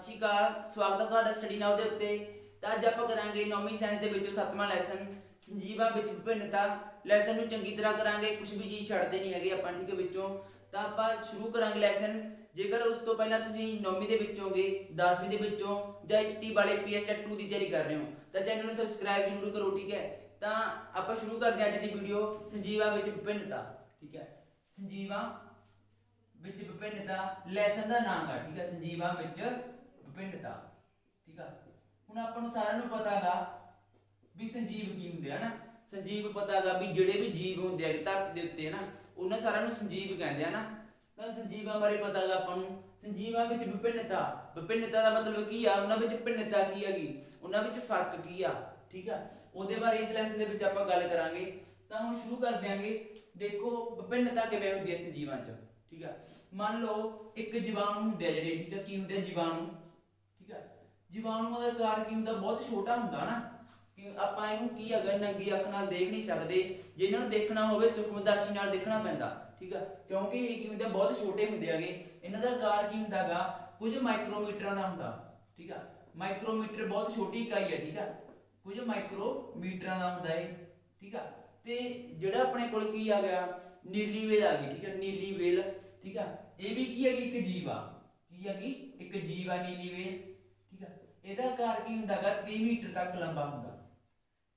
ਸਤਿ ਸ਼੍ਰੀ ਅਕਾਲ। ਸਵਾਗਤ ਹੈ ਤੁਹਾਡਾ ਸਟੱਡੀ ਨਾਉ ਦੇ ਉੱਤੇ। ਤਾਂ ਅੱਜ ਆਪਾਂ ਕਰਾਂਗੇ 9ਵੀਂ ਸਾਇੰਸ ਦੇ ਵਿੱਚੋਂ 7ਵਾਂ ਲੈਸਨ ਸੰਜੀਵਾਂ ਵਿੱਚ ਵਿਭਿੰਨਤਾ। ਲੈਸਨ ਨੂੰ ਚੰਗੀ ਤਰ੍ਹਾਂ ਕਰਾਂਗੇ, ਕੁਝ ਵੀ ਚੀਜ਼ ਛੱਡਦੇ ਨਹੀਂ ਹੈਗੇ ਆਪਾਂ, ਠੀਕ ਹੈ ਵਿੱਚੋਂ। ਤਾਂ ਆਪਾਂ ਸ਼ੁਰੂ ਕਰਾਂਗੇ ਲੈਸਨ। ਜੇਕਰ ਉਸ ਤੋਂ ਪਹਿਲਾਂ ਤੁਸੀਂ 9ਵੀਂ ਦੇ ਵਿੱਚ ਹੋਗੇ, 10ਵੀਂ ਦੇ ਵਿੱਚੋਂ ਜਾਂ ਟੀ ਵਾਲੇ ਪੀਐਸ ਟੈਟ 2 ਦੀ ਤਿਆਰੀ ਕਰ ਰਹੇ ਹੋ ਤਾਂ ਚੈਨਲ ਨੂੰ ਸਬਸਕ੍ਰਾਈਬ ਜ਼ਰੂਰ ਕਰੋ, ਠੀਕ ਹੈ। ਤਾਂ ਆਪਾਂ ਸ਼ੁਰੂ ਕਰਦੇ ਹਾਂ ਅੱਜ ਦੀ ਵੀਡੀਓ ਸੰਜੀਵਾਂ ਵਿੱਚ ਵਿਭਿੰਨਤਾ, ਠੀਕ ਹੈ। ਸੰਜੀਵਾਂ ਵਿੱਚ ਵਿਭਿੰਨਤਾ ਲੈਸਨ ਦਾ ਨਾਮ ਹੈ, ਠੀਕ ਹੈ। ਸੰਜੀਵਾਂ ਵਿੱਚ ਵਿਭਿੰਨਤਾ, ਠੀਕ ਆ। ਹੁਣ ਆਪਾਂ ਨੂੰ ਸਾਰਿਆਂ ਨੂੰ ਪਤਾ ਹੈਗਾ ਵੀ ਸੰਜੀਵ ਕੀ ਹੁੰਦੇ ਹਨ। ਸੰਜੀਵ ਪਤਾ ਹੈਗਾ ਵੀ ਜਿਹੜੇ ਵੀ ਜੀਵ ਹੁੰਦੇ ਆ ਧਰਤੀ ਦੇ ਉੱਤੇ ਹੈ ਨਾ, ਉਹਨਾਂ ਸਾਰਿਆਂ ਨੂੰ ਸੰਜੀਵ ਕਹਿੰਦੇ ਆ ਨਾ। ਤਾਂ ਸੰਜੀਵਾਂ ਬਾਰੇ ਪਤਾ ਹੈਗਾ ਆਪਾਂ ਨੂੰ। ਸੰਜੀਵਾਂ ਵਿੱਚ ਵਿਭਿੰਨਤਾ, ਵਿਭਿੰਨਤਾ ਦਾ ਮਤਲਬ ਕੀ ਆ, ਉਹਨਾਂ ਵਿੱਚ ਭਿੰਨਤਾ ਕੀ ਹੈਗੀ, ਉਹਨਾਂ ਵਿੱਚ ਫਰਕ ਕੀ ਆ, ਠੀਕ ਆ। ਉਹਦੇ ਬਾਰੇ ਇਸ ਲੈਸਨ ਦੇ ਵਿੱਚ ਆਪਾਂ ਗੱਲ ਕਰਾਂਗੇ। ਤਾਂ ਹੁਣ ਸ਼ੁਰੂ ਕਰ ਦਿਆਂਗੇ। ਦੇਖੋ ਵਿਭਿੰਨਤਾ ਕਿਵੇਂ ਹੁੰਦੀ ਹੈ ਸੰਜੀਵਾਂ 'ਚ, ਠੀਕ ਆ। ਮੰਨ ਲਓ ਇੱਕ ਜੀਵਾਣੂ ਹੁੰਦੇ ਆ ਜਿਹੜੇ, ਠੀਕ ਆ। ਕੀ ਹੁੰਦੇ ਆ? ਜੀਵਾਣੂ, ਠੀਕ ਆ। ਜੀਵਾਣੂਆਂ ਦਾ ਆਕਾਰ ਕੀ ਹੁੰਦਾ? ਬਹੁਤ ਛੋਟਾ ਹੁੰਦਾ ਨਾ। ਕਿ ਆਪਾਂ ਇਹਨੂੰ ਕੀ ਹੈਗਾ ਨੰਗੀ ਅੱਖ ਨਾਲ ਦੇਖ ਨਹੀਂ ਸਕਦੇ। ਜੇ ਇਹਨਾਂ ਨੂੰ ਦੇਖਣਾ ਹੋਵੇ ਸੂਖਮਦਰਸ਼ੀ ਨਾਲ ਦੇਖਣਾ ਪੈਂਦਾ, ਠੀਕ ਆ। ਕਿਉਂਕਿ ਇਹ ਕੀ ਹੁੰਦੇ, ਬਹੁਤ ਛੋਟੇ ਹੁੰਦੇ ਹੈਗੇ। ਇਹਨਾਂ ਦਾ ਆਕਾਰ ਕੀ ਹੁੰਦਾ ਗਾ? ਕੁਝ ਮਾਈਕਰੋਮੀਟਰਾਂ ਦਾ ਹੁੰਦਾ, ਠੀਕ ਆ। ਮਾਈਕਰੋਮੀਟਰ ਬਹੁਤ ਛੋਟੀ ਇਕਾਈ ਹੈ, ਠੀਕ ਆ। ਕੁਝ ਮਾਈਕਰੋਮੀਟਰਾਂ ਦਾ ਹੁੰਦਾ ਹੈ, ਠੀਕ ਆ। ਤੇ ਜਿਹੜਾ ਆਪਣੇ ਕੋਲ ਕੀ ਆ ਗਿਆ, ਨੀਲੀ ਵੇਲ ਆ ਗਈ, ਠੀਕ ਆ। ਨੀਲੀ ਵੇਲ, ਠੀਕ ਆ। ਇਹ ਵੀ ਕੀ ਹੈਗੀ? ਇੱਕ ਜੀਵ ਆ। ਕੀ ਹੈਗੀ? ਇੱਕ ਜੀਵ ਆ ਨੀਲੀ ਵੇਲ, ਠੀਕ ਆ। ਇਹਦਾ ਆਕਾਰ ਕੀ ਹੁੰਦਾ ਗਾ? 30 ਮੀਟਰ ਤੱਕ ਲੰਬਾ ਹੁੰਦਾ,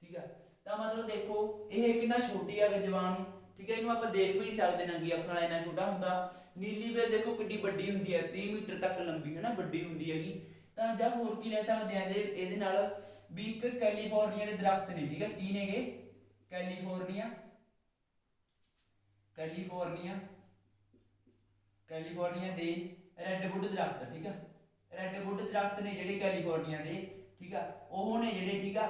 ਠੀਕ ਆ। ਤਾਂ ਮਤਲਬ ਦੇਖੋ ਇਹ ਕਿੰਨਾ ਛੋਟੀ ਹੈਗਾ ਜੀਵਾਣੂ, ਠੀਕ ਹੈ। ਇਹਨੂੰ ਆਪਾਂ ਦੇਖ ਵੀ ਨਹੀਂ ਸਕਦੇ ਨੰਗੀ ਅੱਖ ਨਾਲ, ਇੰਨਾ ਛੋਟਾ ਹੁੰਦਾ। ਨੀਲੀ ਵੇਲ ਦੇਖੋ ਕਿੱਡੀ ਵੱਡੀ ਹੁੰਦੀ ਹੈ, 30 ਮੀਟਰ ਤੱਕ ਲੰਬੀ ਹੈ ਨਾ, ਵੱਡੀ ਹੁੰਦੀ ਹੈਗੀ। ਤਾਂ ਜਾਂ ਹੋਰ ਕੀ ਲੈ ਸਕਦੇ ਆ ਇਹਦੇ ਨਾਲ ਵੀ ਇੱਕ ਕੈਲੀਫੋਰਨੀਆ ਦੇ ਦਰਖਤ ਨੇ, ਠੀਕ ਹੈ। ਕੀ ਨੇਗੇ? ਕੈਲੀਫੋਰਨੀਆ, ਕੈਲੀਫੋਰਨੀਆ, ਕੈਲੀਫੋਰਨੀਆ ਦੇ ਰੈੱਡਵੁੱਡ ਦਰਖਤ, ਠੀਕ ਆ। ਰੈੱਡਵੁੱਡ ਦਰਖਤ ਨੇ ਜਿਹੜੇ ਕੈਲੀਫੋਰਨੀਆ ਦੇ, ਠੀਕ ਆ। ਉਹ ਨੇ ਜਿਹੜੇ, ਠੀਕ ਆ,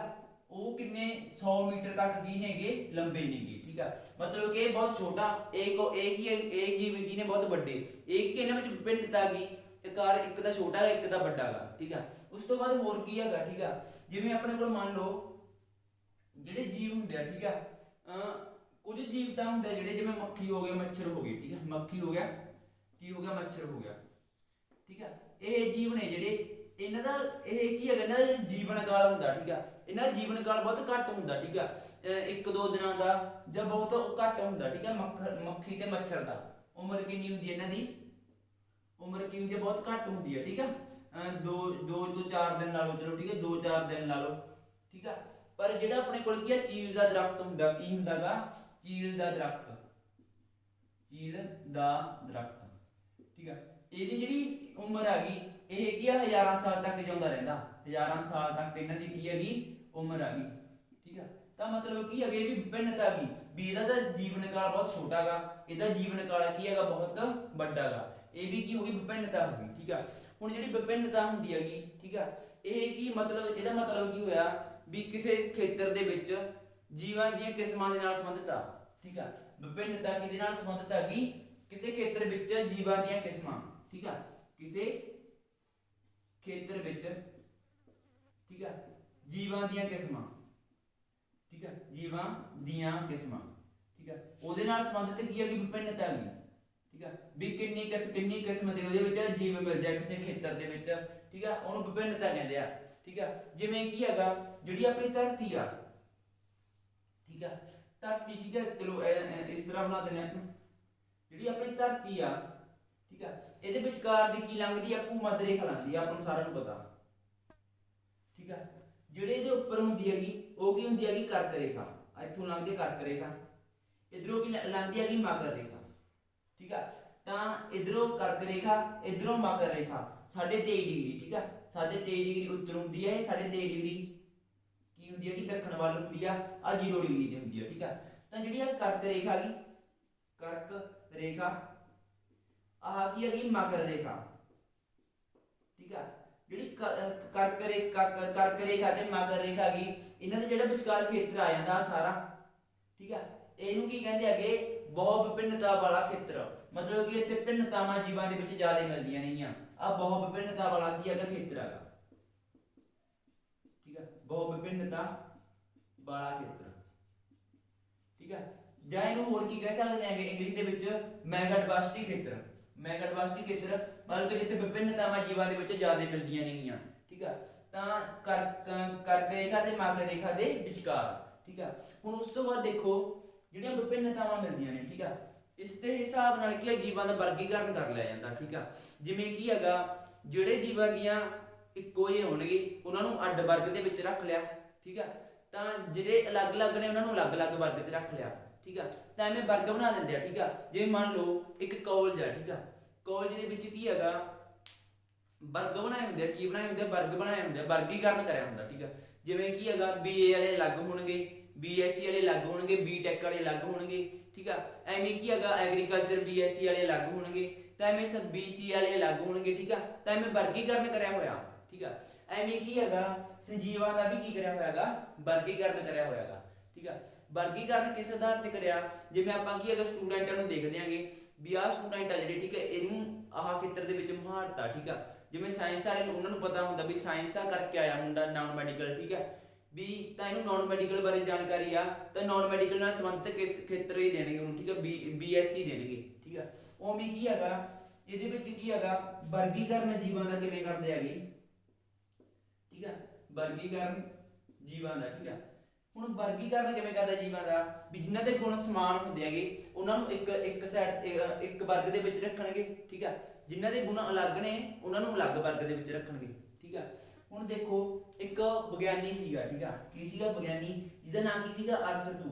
ਉਹ ਕਿੰਨੇ 100 ਮੀਟਰ ਤੱਕ ਕੀ ਨੇਗੇ? ਲੰਬੇ ਨੇਗੇ, ਠੀਕ ਆ। ਮਤਲਬ ਕਿ ਬਹੁਤ ਛੋਟਾ ਇੱਕ ਜੀਵ ਕੀ ਨੇ ਬਹੁਤ ਵੱਡੇ। ਇੱਕ ਇਹਨਾਂ ਵਿੱਚ ਵਿਭਿੰਨਤਾ ਕੀ, ਆਕਾਰ ਇੱਕ ਦਾ ਛੋਟਾ ਹੈ, ਇੱਕ ਦਾ ਵੱਡਾ ਹੈਗਾ, ਠੀਕ ਆ। ਉਸ ਤੋਂ ਬਾਅਦ ਹੋਰ ਕੀ ਹੈਗਾ, ਠੀਕ ਆ। ਜਿਵੇਂ ਆਪਣੇ ਕੋਲ ਮੰਨ ਲਓ ਜਿਹੜੇ ਜੀਵ ਹੁੰਦੇ ਆ, ਠੀਕ ਆ। ਕੁਝ ਜੀਵ ਤਾਂ ਹੁੰਦੇ ਜਿਹੜੇ ਜਿਵੇਂ ਮੱਖੀ ਹੋ ਗਈ, ਮੱਛਰ ਹੋ ਗਈ, ਠੀਕ ਆ। ਮੱਖੀ ਹੋ ਗਿਆ, ਕੀ ਹੋ ਗਿਆ? ਮੱਛਰ ਹੋ ਗਿਆ, ਠੀਕ ਆ। ਇਹ ਜੀਵ ਨੇ ਜਿਹੜੇ, ਇਹਨਾਂ ਦਾ ਇਹ ਕੀ ਹੈਗਾ, ਇਹਨਾਂ ਦਾ ਜੀਵਨ ਕਾਲ ਹੁੰਦਾ, ਠੀਕ ਆ। ਇਹਨਾਂ ਦਾ ਜੀਵਨ ਕਾਲ ਬਹੁਤ ਘੱਟ ਹੁੰਦਾ, ਠੀਕ ਆ। 1-2 ਦਿਨਾਂ ਦਾ ਜਾਂ ਬਹੁਤ ਘੱਟ ਹੁੰਦਾ, ਠੀਕ ਆ। ਮੱਖੀ ਤੇ ਮੱਛਰ ਦਾ ਉਮਰ ਕਿੰਨੀ ਹੁੰਦੀ ਹੈ? ਇਹਨਾਂ ਦੀ ਉਮਰ ਕੀ ਹੁੰਦੀ ਹੈ? ਬਹੁਤ ਘੱਟ ਹੁੰਦੀ ਹੈ, ਠੀਕ ਆ। 2 ਤੋਂ 4 ਦਿਨ ਲਾ ਲਓ, ਚਲੋ ਠੀਕ ਹੈ, 2-4 ਦਿਨ ਲਾ ਲਓ, ਠੀਕ ਆ। ਪਰ ਜਿਹੜਾ ਆਪਣੇ ਕੋਲ ਕੀ ਹੈ, ਚੀਲ ਦਾ ਦਰਖਤ ਹੁੰਦਾ। ਕੀ ਹੁੰਦਾ ਗਾ? ਚੀਲ ਦਾ ਦਰਖਤ, ਚੀਲ ਦਾ ਦਰਖਤ, ਠੀਕ ਆ। ਇਹਦੀ ਜਿਹੜੀ ਉਮਰ ਹੈਗੀ ਇਹ ਕੀ ਆ, ਹਜ਼ਾਰਾਂ ਸਾਲ ਤੱਕ ਜਿਉਂਦਾ ਰਹਿੰਦਾ। ਹਜ਼ਾਰਾਂ ਸਾਲ ਤੱਕ ਇਹਨਾਂ ਦੀ ਕੀ ਹੈਗੀ? ਉਮਰ ਹੈਗੀ, ਠੀਕ ਆ। ਤਾਂ ਮਤਲਬ ਕੀ ਹੈਗੀ ਵੀ ਵਿਭਿੰਨਤਾ ਕੀ ਵੀ ਇਹਦਾ ਤਾਂ ਜੀਵਨ ਕਾਲ ਬਹੁਤ ਛੋਟਾ ਗਾ, ਇਹਦਾ ਜੀਵਨ ਕਾਲ ਕੀ ਹੈਗਾ? ਬਹੁਤ ਵੱਡਾ ਗਾ। ਇਹ ਵੀ ਕੀ ਹੋ ਗਈ? ਵਿਭਿੰਨਤਾ ਹੋ ਗਈ, ਠੀਕ ਆ। ਹੁਣ ਜਿਹੜੀ ਵਿਭਿੰਨਤਾ ਹੁੰਦੀ ਹੈਗੀ, ਠੀਕ ਆ, ਇਹ ਕੀ ਮਤਲਬ, ਇਹਦਾ ਮਤਲਬ ਕੀ ਹੋਇਆ ਵੀ ਕਿਸੇ ਖੇਤਰ ਦੇ ਵਿੱਚ ਜੀਵਾਂ ਦੀਆਂ ਕਿਸਮਾਂ ਦੇ ਨਾਲ ਸੰਬੰਧਿਤ ਆ, ਠੀਕ ਆ। ਵਿਭਿੰਨਤਾ ਕਿਹਦੇ ਨਾਲ ਸੰਬੰਧਿਤ ਹੈਗੀ? ਕਿਸੇ ਖੇਤਰ ਵਿੱਚ ਜੀਵਾਂ ਦੀਆਂ ਕਿਸਮਾਂ, ਠੀਕ ਆ। ਕਿਸੇ ਖੇਤਰ ਵਿੱਚ, ਠੀਕ ਆ, ਜੀਵਾਂ ਦੀਆਂ ਕਿਸਮਾਂ, ਠੀਕ ਆ। ਜੀਵਾਂ ਦੀਆਂ ਕਿਸਮਾਂ, ਠੀਕ ਆ। ਉਹਦੇ ਨਾਲ ਸੰਬੰਧਿਤ ਕੀ ਹੈਗੀ? ਵਿਭਿੰਨਤਾ ਹੈਗੀ, ਠੀਕ ਆ। ਵੀ ਕਿੰਨੀ ਕਿਸਮ ਦੇ ਉਹਦੇ ਵਿੱਚ ਜੀਵ ਮਿਲਦੇ ਆ ਕਿਸੇ ਖੇਤਰ ਦੇ ਵਿੱਚ, ਠੀਕ ਆ। ਉਹਨੂੰ ਵਿਭਿੰਨਤਾ ਕਹਿੰਦੇ ਆ, ਠੀਕ ਆ। ਜਿਵੇਂ ਕੀ ਹੈਗਾ ਜਿਹੜੀ ਆਪਣੀ ਧਰਤੀ ਆ, ਠੀਕ ਆ। ਧਰਤੀ, ਠੀਕ ਹੈ, ਚਲੋ ਇਸ ਤਰ੍ਹਾਂ ਬਣਾ ਦਿੰਦੇ ਆਪਾਂ। ਜਿਹੜੀ ਆਪਣੀ ਧਰਤੀ ਆ, ਠੀਕ ਆ, ਇਹਦੇ ਵਿਚਕਾਰ ਦੀ ਕੀ ਲੰਘਦੀ ਆ? ਭੂ-ਮੱਧ ਰੇਖਾ ਲੰਘਦੀ ਆ, ਆਪਾਂ ਨੂੰ ਸਾਰਿਆਂ ਨੂੰ ਪਤਾ, ਠੀਕ ਆ। ਜਿਹੜੇ ਇਹਦੇ ਉੱਪਰ ਹੁੰਦੀ ਹੈਗੀ ਉਹ ਕੀ ਹੁੰਦੀ ਹੈਗੀ? ਕਰਕ ਰੇਖਾ। ਇੱਥੋਂ ਲੰਘਦੀ ਹੈ ਕਰਕ ਰੇਖਾ, ਇਧਰੋਂ ਕੀ ਲੰਘਦੀ ਹੈਗੀ? ਮਕਰ ਰੇਖਾ, ਠੀਕ ਆ। ਤਾਂ ਇਧਰੋਂ ਕਰਕ ਰੇਖਾ, ਇਧਰੋਂ ਮਕਰ ਰੇਖਾ, 23.5 ਡਿਗਰੀ, ਠੀਕ ਆ। 23.5 ਡਿਗਰੀ ਉੱਤਰ ਹੁੰਦੀ ਹੈ, 23.5 ਡਿਗਰੀ ਕੀ ਹੁੰਦੀ ਹੈ ਕਿ ਦੱਖਣ ਵੱਲ ਹੁੰਦੀ ਆ, 0 ਡਿਗਰੀ ਤੇ ਹੁੰਦੀ ਆ, ਠੀਕ ਆ। ਤਾਂ ਜਿਹੜੀ ਆ ਕਰਕ ਰੇਖਾ ਗਈ, ਕਰਕ ਰੇਖਾ, ਆਹ ਕੀ ਹੈਗੀ? ਮਕਰ ਰੇਖਾ, ਠੀਕ ਆ। ਜਿਹੜੀ ਕਰਕ ਰੇਖਾ ਤੇ ਮਕਰ ਰੇਖਾ ਗਈ, ਇਹਨਾਂ ਦੇ ਜਿਹੜਾ ਵਿਚਕਾਰ ਖੇਤਰ ਆ ਜਾਂਦਾ ਸਾਰਾ, ਠੀਕ ਆ। ਇਹਨੂੰ ਕੀ ਕਹਿੰਦੇ ਹੈਗੇ? ਬਹੁ ਵਿਭਿੰਨਤਾ ਵਾਲਾ ਖੇਤਰ। ਮਤਲਬ ਕਿ ਇੱਥੇ ਭਿੰਨਤਾਵਾਂ ਜੀਵਾਂ ਦੇ ਵਿੱਚ ਜ਼ਿਆਦਾ ਮਿਲਦੀਆਂ ਨੇਗੀਆਂ। ਆ ਬਹੁ ਵਿਭਿੰਨਤਾ ਵਾਲਾ ਕੀ ਹੈਗਾ? ਖੇਤਰ ਹੈਗਾ, ਠੀਕ ਆ। ਬਹੁ ਵਿਭਿੰਨਤਾ ਵਾਲਾ ਖੇਤਰ, ਠੀਕ ਆ। ਜਾਂ ਇਹਨੂੰ ਹੋਰ ਕੀ ਕਹਿ ਸਕਦੇ ਹੈਗੇ ਇੰਗਲਿਸ਼ ਦੇ ਵਿੱਚ? ਮੈਗਾ ਡਾਇਵਰਸਿਟੀ ਖੇਤਰ। ਮੈਗਾਡਵਾਸਟੀ ਖੇਤਰ ਮਤਲਬ ਕਿ ਜਿੱਥੇ ਵਿਭਿੰਨਤਾਵਾਂ ਜੀਵਾਂ ਦੇ ਵਿੱਚ ਜ਼ਿਆਦਾ ਮਿਲਦੀਆਂ ਨੇਗੀਆਂ, ਠੀਕ ਆ। ਤਾਂ ਕਰਕ ਰੇਖਾ ਤੇ ਮੱਧ ਰੇਖਾ ਦੇ ਵਿਚਕਾਰ, ਠੀਕ ਆ। ਹੁਣ ਉਸ ਤੋਂ ਬਾਅਦ ਦੇਖੋ ਜਿਹੜੀਆਂ ਵਿਭਿੰਨਤਾਵਾਂ ਮਿਲਦੀਆਂ ਨੇ, ਠੀਕ ਆ, ਇਸ ਦੇ ਹਿਸਾਬ ਨਾਲ ਕੀ ਜੀਵਾਂ ਦਾ ਵਰਗੀਕਰਨ ਕਰ ਲਿਆ ਜਾਂਦਾ, ਠੀਕ ਆ। ਜਿਵੇਂ ਕੀ ਹੈਗਾ ਜਿਹੜੇ ਜੀਵਾਂ ਦੀਆਂ ਇੱਕੋ ਜਿਹੇ ਹੋਣਗੇ ਉਹਨਾਂ ਨੂੰ ਅੱਡ ਵਰਗ ਦੇ ਵਿੱਚ ਰੱਖ ਲਿਆ, ਠੀਕ ਆ। ਤਾਂ ਜਿਹੜੇ ਅਲੱਗ-ਅਲੱਗ ਨੇ ਉਹਨਾਂ ਨੂੰ ਅਲੱਗ-ਅਲੱਗ ਵਰਗ 'ਚ ਰੱਖ ਲਿਆ, ਠੀਕ ਆ। ਤਾਂ ਐਵੇਂ ਵਰਗ ਬਣਾ ਦਿੰਦੇ ਆ, ਠੀਕ ਆ। ਜਿਵੇਂ ਮੰਨ ਲਓ ਇੱਕ ਕਾਲਜ ਆ, ਠੀਕ ਆ, ਕਾਲਜ ਦੇ ਵਿੱਚ ਕੀ ਹੈਗਾ ਵਰਗ ਬਣਾਏ ਹੁੰਦੇ ਆ, ਕੀ ਬਣਾਏ ਹੁੰਦੇ ਆ, ਵਰਗ ਬਣਾਏ ਹੁੰਦੇ ਆ, ਵਰਗੀਕਰਨ ਕਰਿਆ ਹੁੰਦਾ, ਠੀਕ ਆ। ਜਿਵੇਂ ਕੀ ਹੈਗਾ BA ਵਾਲੇ ਅਲੱਗ ਹੋਣਗੇ, BSc ਵਾਲੇ ਅਲੱਗ ਹੋਣਗੇ, BTech ਵਾਲੇ ਅਲੱਗ ਹੋਣਗੇ, ਠੀਕ ਆ। ਐਵੇਂ ਕੀ ਹੈਗਾ ਐਗਰੀਕਲਚਰ BSc ਵਾਲੇ ਅਲੱਗ ਹੋਣਗੇ, ਤਾਂ ਐਵੇਂ ਸਭ BC ਵਾਲੇ ਅਲੱਗ ਹੋਣਗੇ, ਠੀਕ ਆ। ਤਾਂ ਐਵੇਂ ਵਰਗੀਕਰਨ ਕਰਿਆ ਹੋਇਆ, ਠੀਕ ਆ। ਐਵੇਂ ਕੀ ਹੈਗਾ ਸੰਜੀਵਾਂ ਦਾ ਵੀ ਕੀ ਕਰਿਆ ਹੋਇਆ ਹੈਗਾ ਵਰਗੀਕਰਨ ਕਰਿਆ ਹੋਇਆ ਹੈਗਾ, ਠੀਕ ਆ। ਵਰਗੀਕਰਨ ਕਿਸ ਆਧਾਰ ਤੇ ਕਰਿਆ, ਜਿਵੇਂ ਆਪਾਂ ਕੀ ਹੈਗਾ ਸਟੂਡੈਂਟਾਂ ਨੂੰ ਦੇਖਦੇ ਆਂਗੇ ਵੀ ਆਹ ਸਟੂਡੈਂਟ ਆ ਜਿਹੜੇ, ਠੀਕ ਹੈ, ਇਹਨੂੰ ਆਹ ਖੇਤਰ ਦੇ ਵਿੱਚ ਮਹਾਰਤ ਆ, ਠੀਕ ਆ। ਜਿਵੇਂ ਸਾਇੰਸ ਵਾਲੇ ਨੂੰ ਉਹਨਾਂ ਨੂੰ ਪਤਾ ਹੁੰਦਾ ਵੀ ਸਾਇੰਸ ਦਾ ਕਰਕੇ ਆਇਆ ਮੁੰਡਾ ਨਾਨ ਮੈਡੀਕਲ, ਠੀਕ ਹੈ ਵੀ, ਤਾਂ ਇਹਨੂੰ ਨਾਨ ਮੈਡੀਕਲ ਬਾਰੇ ਜਾਣਕਾਰੀ ਆ ਤਾਂ ਨਾਨ ਮੈਡੀਕਲ ਨਾਲ ਸੰਬੰਧਿਤ ਕਿਸ ਖੇਤਰ ਹੀ ਦੇਣਗੇ ਉਹਨੂੰ, ਠੀਕ ਹੈ, BSc ਦੇਣਗੇ, ਠੀਕ ਆ। ਉਵੇਂ ਕੀ ਹੈਗਾ ਇਹਦੇ ਵਿੱਚ ਕੀ ਹੈਗਾ ਵਰਗੀਕਰਨ ਜੀਵਾਂ ਦਾ ਕਿਵੇਂ ਕਰਦੇ ਹੈਗੇ, ਠੀਕ ਆ, ਵਰਗੀਕਰਨ ਜੀਵਾਂ ਦਾ, ਠੀਕ ਆ। ਹੁਣ ਵਰਗੀਕਰਨ ਕਿਵੇਂ ਕਰਦਾ ਜੀਵਾਂ ਦਾ ਵੀ ਜਿਨ੍ਹਾਂ ਦੇ ਗੁਣ ਸਮਾਨ ਹੁੰਦੇ ਹੈਗੇ ਉਹਨਾਂ ਨੂੰ ਇੱਕ ਸਾਈਡ ਇੱਕ ਵਰਗ ਦੇ ਵਿੱਚ ਰੱਖਣਗੇ, ਠੀਕ ਆ। ਜਿਨ੍ਹਾਂ ਦੇ ਗੁਣ ਅਲੱਗ ਨੇ ਉਹਨਾਂ ਨੂੰ ਅਲੱਗ ਵਰਗ ਦੇ ਵਿੱਚ ਰੱਖਣਗੇ, ਠੀਕ ਆ। ਹੁਣ ਦੇਖੋ ਇੱਕ ਵਿਗਿਆਨੀ ਸੀਗਾ, ਠੀਕ ਆ, ਕੀ ਸੀਗਾ ਵਿਗਿਆਨੀ ਜਿਹਦਾ ਨਾਮ ਕੀ ਸੀਗਾ ਅਰਸਤੂ,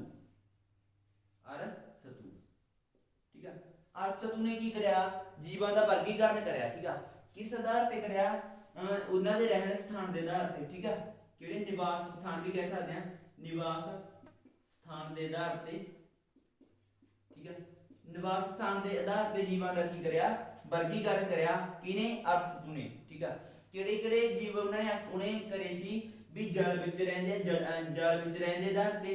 ਠੀਕ ਆ। ਅਰਸਤੂ ਨੇ ਕੀ ਕਰਿਆ ਜੀਵਾਂ ਦਾ ਵਰਗੀਕਰਨ ਕਰਿਆ, ਠੀਕ ਆ। ਕਿਸ ਆਧਾਰ ਤੇ ਕਰਿਆ ਉਹਨਾਂ ਦੇ ਰਹਿਣ ਸਥਾਨ ਦੇ ਆਧਾਰ ਤੇ, ਠੀਕ ਆ। ਕਿਹੜੇ ਨਿਵਾਸ ਸਥਾਨ ਵੀ ਕਹਿ ਸਕਦੇ ਆ, ਨਿਵਾਸ ਸਥਾਨ ਦੇ ਆਧਾਰ ਤੇ, ਠੀਕ ਹੈ। ਨਿਵਾਸ ਸਥਾਨ ਦੇ ਆਧਾਰ ਤੇ ਜੀਵਾਂ ਦਾ ਕੀ ਕਰਿਆ ਵਰਗੀਕਰਨ ਕਰਿਆ ਕਿਹਨੇ ਅਰਸਤੂ ਨੇ, ਠੀਕ ਆ। ਕਿਹੜੇ ਕਿਹੜੇ ਜੀਵ ਉਹਨੇ ਕਰੇ ਸੀ ਵੀ ਜਲ ਵਿੱਚ ਰਹਿੰਦੇ ਜਲ ਵਿੱਚ ਰਹਿੰਦੇ ਆਧਾਰ ਤੇ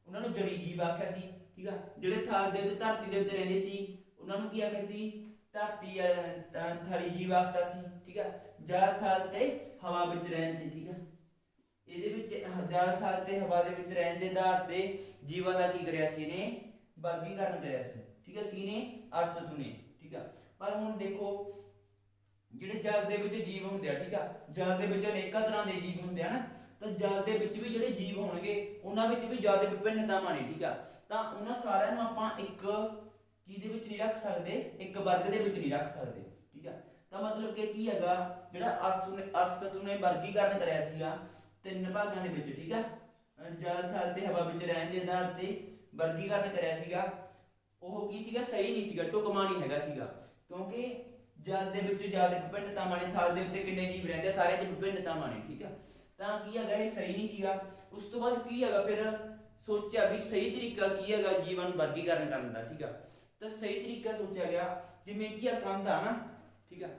ਉਹਨਾਂ ਨੂੰ ਜਲੀ ਜੀਵ ਆਖਿਆ ਸੀ, ਠੀਕ ਆ। ਜਿਹੜੇ ਥਲ ਦੇ ਉੱਤੇ ਧਰਤੀ ਦੇ ਉੱਤੇ ਰਹਿੰਦੇ ਸੀ ਉਹਨਾਂ ਨੂੰ ਕੀ ਆਖਿਆ ਸੀ ਧਰਤੀ ਥਲੀ ਜੀਵ ਆਖਦਾ ਸੀ, ਠੀਕ ਆ। ਜਲ ਥਲ ਤੇ ਹਵਾ ਵਿੱਚ ਰਹਿਣ ਤੇ, ਠੀਕ ਆ। ਇਹਦੇ ਵਿੱਚ ਜਲ ਥਲ ਤੇ ਹਵਾ ਦੇ ਵਿੱਚ ਰਹਿਣ ਦੇ ਆਧਾਰ ਤੇ ਜੀਵਾਂ ਦਾ ਕੀ ਕਰਿਆ ਸੀ ਇਹਨੇ ਵਰਗੀਕਰਨ ਕਰਿਆ ਸੀ, ਠੀਕ ਹੈ, ਕਿਹਨੇ ਅਰਸਤੂ ਨੇ, ਠੀਕ ਆ। ਪਰ ਹੁਣ ਦੇਖੋ ਜਿਹੜੇ ਜਲ ਦੇ ਵਿੱਚ ਜੀਵ ਹੁੰਦੇ ਆ, ਠੀਕ ਆ, ਜਲ ਦੇ ਵਿੱਚ ਅਨੇਕਾਂ ਤਰ੍ਹਾਂ ਦੇ ਜੀਵ ਹੁੰਦੇ ਆ ਨਾ, ਤਾਂ ਜਲ ਦੇ ਵਿੱਚ ਵੀ ਜਿਹੜੇ ਜੀਵ ਹੋਣਗੇ ਉਹਨਾਂ ਵਿੱਚ ਵੀ ਜ਼ਿਆਦਾ ਵਿਭਿੰਨਤਾਵਾਂ ਨੇ, ਠੀਕ ਆ। ਤਾਂ ਉਹਨਾਂ ਸਾਰਿਆਂ ਨੂੰ ਆਪਾਂ ਇੱਕ ਕੀ ਦੇ ਵਿੱਚ ਨਹੀਂ ਰੱਖ ਸਕਦੇ, ਇੱਕ ਵਰਗ ਦੇ ਵਿੱਚ ਨਹੀਂ ਰੱਖ ਸਕਦੇ, ਠੀਕ ਆ। ਤਾਂ ਮਤਲਬ ਕਿ ਕੀ ਹੈਗਾ ਜਿਹੜਾ ਅਰਸਤੂ ਨੇ ਵਰਗੀਕਰਨ ਕਰਿਆ ਸੀਗਾ ਤਿੰਨ ਭਾਗਾਂ ਦੇ ਵਿੱਚ, ਠੀਕ ਆ। ਜਲ ਥਲ ਤੇ ਹਵਾ ਵਿੱਚ ਰਹਿਣ ਦੇ ਆਧਾਰ ਤੇ ਵਰਗੀਕਰਨ ਕਰਿਆ ਸੀਗਾ ਉਹ ਕੀ ਸੀਗਾ ਸਹੀ ਨਹੀਂ ਸੀਗਾ, ਢੁਕਵਾਂ ਨਹੀਂ ਹੈਗਾ ਸੀਗਾ, ਕਿਉਂਕਿ ਜਲ ਦੇ ਵਿੱਚ ਜ਼ਿਆਦਾ ਵਿਭਿੰਨਤਾਵਾਂ ਨੇ, ਥਲ ਦੇ ਉੱਤੇ ਕਿੰਨੇ ਜੀਵ ਰਹਿੰਦੇ ਸਾਰੇ 'ਚ ਵਿਭਿੰਨਤਾਵਾਂ ਨੇ, ਠੀਕ ਆ। ਤਾਂ ਕੀ ਹੈਗਾ ਇਹ ਸਹੀ ਨਹੀਂ ਸੀਗਾ। ਉਸ ਤੋਂ ਬਾਅਦ ਕੀ ਹੈਗਾ ਫਿਰ ਸੋਚਿਆ ਵੀ ਸਹੀ ਤਰੀਕਾ ਕੀ ਹੈਗਾ ਜੀਵਾਂ ਨੂੰ ਵਰਗੀਕਰਨ ਕਰਨ ਦਾ, ਠੀਕ ਆ। ਤਾਂ ਸਹੀ ਤਰੀਕਾ ਸੋਚਿਆ ਗਿਆ ਜਿਵੇਂ ਕੀ ਆ ਕੰਧ ਆ ਨਾ, ਠੀਕ ਆ।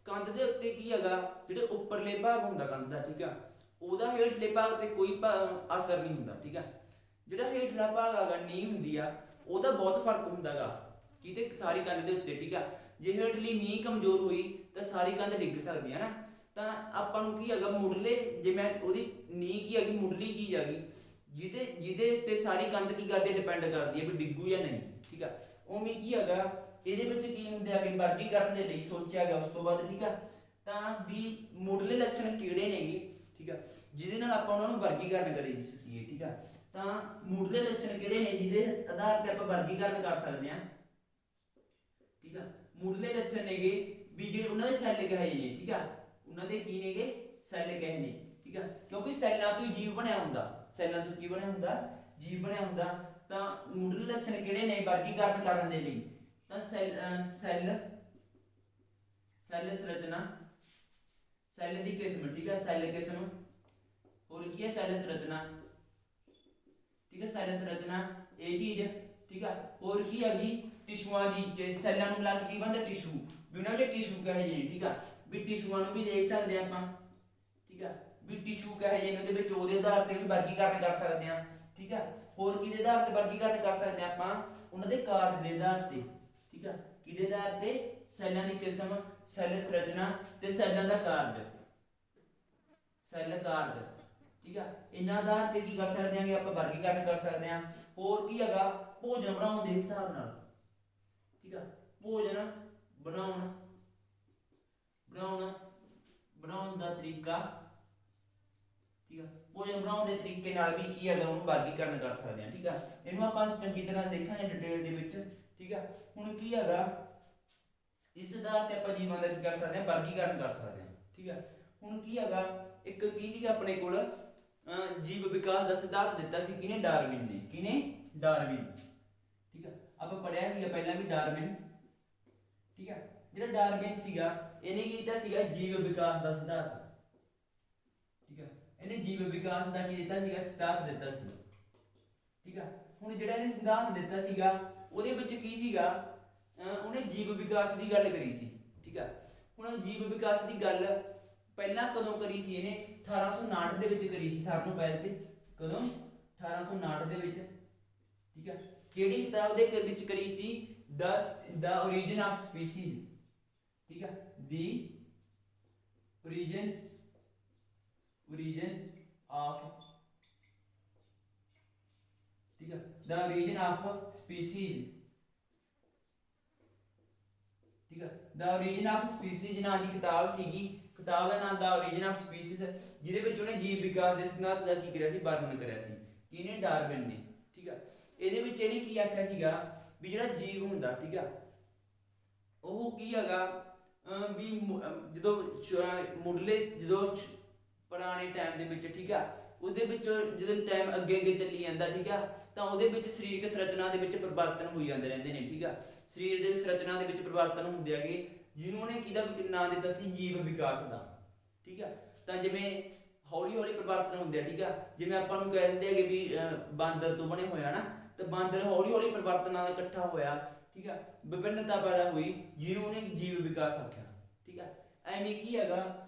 ਕੰਧ ਦੇ ਉੱਤੇ ਕੀ ਹੈਗਾ ਜਿਹੜੇ ਉੱਪਰਲੇ ਭਾਗ ਹੁੰਦਾ ਕੰਧ ਦਾ, ਠੀਕ ਆ, ਉਹਦਾ ਹੇਠਲੇ ਭਾਗ ਤੇ ਕੋਈ ਅਸਰ ਨਹੀਂ ਹੁੰਦਾ, ਠੀਕ ਆ। ਜਿਹੜਾ ਹੇਠਲਾ ਭਾਗ ਹੈਗਾ ਨੀਂਹ ਹੁੰਦੀ ਆ ਉਹਦਾ ਬਹੁਤ ਫਰਕ ਹੁੰਦਾ ਗਾ ਕਿਤੇ ਸਾਰੀ ਕੰਧ ਦੇ ਉੱਤੇ, ਠੀਕ ਆ। ਜੇ ਹੇਠਲੀ ਨੀਂਹ ਕਮਜ਼ੋਰ ਹੋਈ ਤਾਂ ਸਾਰੀ ਕੰਧ ਡਿੱਗ ਸਕਦੀ ਹੈ ਨਾ। ਤਾਂ ਆਪਾਂ ਨੂੰ ਕੀ ਹੈਗਾ ਮੁੱਢਲੇ ਜਿਵੇਂ ਉਹਦੀ ਨੀਂਹ ਕੀ ਹੈਗੀ ਮੁੱਢਲੀ ਚੀਜ਼ ਹੈਗੀ ਜਿਹਦੇ ਉੱਤੇ ਸਾਰੀ ਕੰਧ ਕੀ ਕਰਦੀ ਡਿਪੈਂਡ ਕਰਦੀ ਹੈ ਵੀ ਡਿੱਗੂ ਜਾਂ ਨਹੀਂ, ਠੀਕ ਆ। ਉਵੇਂ ਕੀ ਹੈਗਾ ਇਹਦੇ ਵਿੱਚ ਕੀ ਹੁੰਦੇ ਹੈਗੇ ਵਰਗੀਕਰਨ ਦੇ ਲਈ ਸੋਚਿਆ ਗਿਆ ਉਸ ਤੋਂ ਬਾਅਦ, ਠੀਕ ਆ। ਤਾਂ ਵੀ ਮੁੱਢਲੇ ਲੱਛਣ ਕਿਹੜੇ ਨੇਗੇ, ਠੀਕ ਆ, ਜਿਹਦੇ ਨਾਲ ਆਪਾਂ ਉਹਨਾਂ ਨੂੰ ਵਰਗੀਕਰਨ ਕਰੀ ਸਕੀਏ, ਠੀਕ ਆ। ਤਾਂ ਮੁੱਢਲੇ ਲੱਛਣ ਕਿਹੜੇ ਨੇ ਜਿਹਦੇ ਆਧਾਰ ਤੇ ਆਪਾਂ ਵਰਗੀਕਰਨ ਕਰ ਸਕਦੇ ਹਾਂ, ਠੀਕ ਆ। ਮੁੱਢਲੇ ਲੱਛਣ ਨੇਗੇ ਵੀ ਜਿਹੜੇ ਉਹਨਾਂ ਦੇ ਸੈੱਲ ਕਹੇ ਨੇ, ਠੀਕ ਆ, ਉਹਨਾਂ ਦੇ ਕੀ ਨੇਗੇ ਸੈੱਲ ਕਹੇ ਨੇ, ਠੀਕ ਆ। ਕਿਉਂਕਿ ਸੈੱਲਾਂ ਤੋਂ ਹੀ ਜੀਵ ਬਣਿਆ ਹੁੰਦਾ, ਸੈੱਲਾਂ ਤੋਂ ਕੀ ਬਣਿਆ ਹੁੰਦਾ ਜੀਵ ਬਣਿਆ ਹੁੰਦਾ। ਤਾਂ ਮੁੱਢਲੇ ਲੱਛਣ ਕਿਹੜੇ ਨੇ ਵਰਗੀਕਰਨ ਕਰਨ ਦੇ ਲਈ ਤਾਂ ਸੈੱਲ ਸੰਰਚਨਾ, ਸੈੱਲ ਦੀ ਕਿਸਮ, ਠੀਕ ਆ, ਸੈੱਲ ਕਿਸਮ, ਹੋਰ ਕੀ ਹੈ ਸੈੱਲ ਸੰਰਚਨਾ, ਠੀਕ ਹੈ, ਸੈੱਲ ਸੰਰਚਨਾ ਇਹ ਚੀਜ਼, ਠੀਕ ਆ। ਹੋਰ ਕੀ ਹੈਗੀ ਟਿਸ਼ੂਆਂ ਦੀ, ਸੈੱਲਾਂ ਨੂੰ ਲੱਗ ਕੀ ਬੰਦਾ ਟਿਸ਼ੂ ਵੀ ਉਹਨਾਂ ਦੇ ਟਿਸ਼ੂ ਕਹੇ ਜੀ, ਠੀਕ ਆ। ਵੀ ਟਿਸ਼ੂਆਂ ਨੂੰ ਵੀ ਦੇਖ ਸਕਦੇ ਆਪਾਂ, ਠੀਕ ਆ, ਵੀ ਟਿਸ਼ੂ ਕਹੇ ਜੀ ਉਹਦੇ ਵਿੱਚ ਉਹਦੇ ਆਧਾਰ ਤੇ ਵੀ ਵਰਗੀਕਰਨ ਕਰ ਸਕਦੇ ਆ, ਠੀਕ ਆ। ਹੋਰ ਕਿਹਦੇ ਆਧਾਰ ਤੇ ਵਰਗੀਕਰਨ ਕਰ ਸਕਦੇ ਆਪਾਂ ਉਹਨਾਂ ਦੇ ਕਾਰਜ ਦੇ ਆਧਾਰ ਤੇ, ਠੀਕ ਆ। ਕਿਹਦੇ ਆਧਾਰ ਤੇ ਸੈੱਲਾਂ ਦੀ ਕਿਸਮ, ਸੈੱਲ ਸੰਰਚਨਾ ਤੇ ਸੈੱਲਾਂ ਦਾ ਕਾਰਜ, ਸੈੱਲ ਕਾਰਜ, ਠੀਕ ਆ। ਇਹਨਾਂ ਆਧਾਰ ਤੇ ਕੀ ਕਰ ਸਕਦੇ ਆਂਗੇ ਆਪਾਂ ਵਰਗੀਕਰਨ ਕਰ ਸਕਦੇ ਹਾਂ। ਹੋਰ ਕੀ ਹੈਗਾ ਭੋਜਨ ਬਣਾਉਣ ਦੇ ਹਿਸਾਬ ਨਾਲ, ਠੀਕ ਆ, ਭੋਜਨ ਬਣਾਉਣ ਬਣਾਉਣ ਬਣਾਉਣ ਦਾ ਤਰੀਕਾ, ਠੀਕ ਆ। ਭੋਜਨ ਬਣਾਉਣ ਦੇ ਤਰੀਕੇ ਨਾਲ ਵੀ ਕੀ ਹੈਗਾ ਉਹਨੂੰ ਵਰਗੀਕਰਨ ਕਰ ਸਕਦੇ ਹਾਂ, ਠੀਕ ਆ। ਇਹਨੂੰ ਆਪਾਂ ਚੰਗੀ ਤਰ੍ਹਾਂ ਦੇਖਾਂਗੇ ਡਿਟੇਲ ਦੇ ਵਿੱਚ, ਠੀਕ ਆ। ਹੁਣ ਕੀ ਹੈਗਾ ਇਸ ਆਧਾਰ ਤੇ ਆਪਾਂ ਜੀਵਾਂ ਦਾ ਕੀ ਕਰ ਸਕਦੇ ਹਾਂ, ਵਰਗੀਕਰਨ ਕਰ ਸਕਦੇ ਹਾਂ, ਠੀਕ ਆ। ਹੁਣ ਕੀ ਹੈਗਾ ਇੱਕ ਕੀ ਸੀਗਾ ਆਪਣੇ ਕੋਲ ਜੀਵ ਵਿਕਾਸ ਦਾ ਸਿਧਾਂਤ ਦਿੱਤਾ ਸੀ ਕਿਹਨੇ, ਡਾਰਵਿਨ ਨੇ। ਕਿਹਨੇ, ਡਾਰਵਿਨ, ਠੀਕ ਆ। ਆਪਾਂ ਪੜਿਆ ਸੀਗਾ ਪਹਿਲਾਂ ਵੀ ਡਾਰਵਿਨ, ਠੀਕ ਆ। ਜਿਹੜਾ ਡਾਰਵਿਨ ਸੀਗਾ ਇਹਨੇ ਕੀ ਕੀਤਾ ਸੀਗਾ, ਜੀਵ ਵਿਕਾਸ ਦਾ ਸਿਧਾਂਤ, ਠੀਕ ਆ। ਇਹਨੇ ਜੀਵ ਵਿਕਾਸ ਦਾ ਕੀ ਦਿੱਤਾ ਸੀਗਾ, ਸਿਧਾਂਤ ਦਿੱਤਾ ਸੀ, ਠੀਕ ਆ। ਹੁਣ ਜਿਹੜਾ ਇਹਨੇ ਸਿਧਾਂਤ ਦਿੱਤਾ ਸੀਗਾ ਉਹਦੇ ਵਿੱਚ ਕੀ ਸੀਗਾ, ਉਹਨੇ ਜੀਵ ਵਿਕਾਸ ਦੀ ਗੱਲ ਕਰੀ ਸੀ, ਠੀਕ ਆ। ਹੁਣ ਜੀਵ ਵਿਕਾਸ ਦੀ ਗੱਲ ਪਹਿਲਾਂ ਕਦੋਂ ਕਰੀ ਸੀ ਇਹਨੇ, 1859 ਦੇ ਵਿੱਚ ਕਰੀ ਸੀ ਸਭ ਤੋਂ ਪਹਿਲਾਂ ਤੇ। ਕਦੋਂ, 1859 ਦੇ ਵਿੱਚ, ਠੀਕ ਆ। ਕਿਹੜੀ ਕਿਤਾਬ ਦੇ ਵਿੱਚ ਕਰੀ ਸੀ, The Origin of Species, ਠੀਕ ਆ। The origin of, ठीक है, The Origin of Species, ठीक है। The Origin of Species ਨਾਂ ਦੀ ਕਿਤਾਬ ਸੀਗੀ, ਕਿਤਾਬ ਦਾ ਨਾਮ The Origin of Species, ਜਿਹਦੇ ਵਿੱਚ ਉਹਨੇ ਜੀਵ ਵਿਕਾਸ ਦੇ ਸਿਧਾਂਤ ਦਾ ਕੀ ਕਰਿਆ ਸੀ, ਵਰਣਨ ਕਰਿਆ ਸੀ। ਕਿਹਨੇ, ਡਾਰਵਿਨ ਨੇ, ਠੀਕ ਆ। ਇਹਦੇ ਵਿੱਚ ਇਹਨੇ ਕੀ ਆਖਿਆ ਸੀਗਾ ਵੀ ਜਿਹੜਾ ਜੀਵ ਹੁੰਦਾ, ਠੀਕ ਆ, ਉਹ ਕੀ ਹੈਗਾ ਵੀ ਜਦੋਂ ਮੁੱਢਲੇ ਜਦੋਂ ਪੁਰਾਣੇ ਟਾਈਮ ਦੇ ਵਿੱਚ, ਠੀਕ ਆ, ਉਹਦੇ ਵਿੱਚ ਜਦੋਂ ਟਾਈਮ ਅੱਗੇ ਅੱਗੇ ਚੱਲੀ ਜਾਂਦਾ, ਠੀਕ ਆ, ਤਾਂ ਉਹਦੇ ਵਿੱਚ ਸਰੀਰਕ ਸੰਰਚਨਾ ਦੇ ਵਿੱਚ ਪਰਿਵਰਤਨ ਹੋਈ ਜਾਂਦੇ ਰਹਿੰਦੇ ਨੇ, ਠੀਕ ਆ। ਸਰੀਰ ਦੇ ਸੰਰਚਨਾ ਦੇ ਵਿੱਚ ਪਰਿਵਰਤਨ ਹੁੰਦੇ ਹੈਗੇ, ਜਿਹਨੂੰ ਉਹਨੇ ਕਿਹਦਾ ਨਾਂ ਦਿੱਤਾ ਸੀ, ਜੀਵ ਵਿਕਾਸ ਦਾ, ਠੀਕ ਆ। ਤਾਂ ਜਿਵੇਂ ਹੌਲੀ ਹੌਲੀ ਪਰਿਵਰਤਨ ਹੁੰਦੇ ਆ, ਠੀਕ ਆ। ਜਿਵੇਂ ਆਪਾਂ ਨੂੰ ਕਹਿ ਦਿੰਦੇ ਹੈਗੇ ਵੀ ਬਾਂਦਰ ਤੋਂ ਬਣੇ ਹੋਇਆ ਨਾ, ਤਾਂ ਬਾਂਦਰ ਹੌਲੀ ਹੌਲੀ ਪਰਿਵਰਤਨਾਂ ਦਾ ਇਕੱਠਾ ਹੋਇਆ, ਠੀਕ ਆ, ਵਿਭਿੰਨਤਾ ਪੈਦਾ ਹੋਈ, ਜਿਹਨੂੰ ਉਹਨੇ ਜੀਵ ਵਿਕਾਸ ਆਖਿਆ, ਠੀਕ ਆ। ਐਵੇਂ ਕੀ ਹੈਗਾ,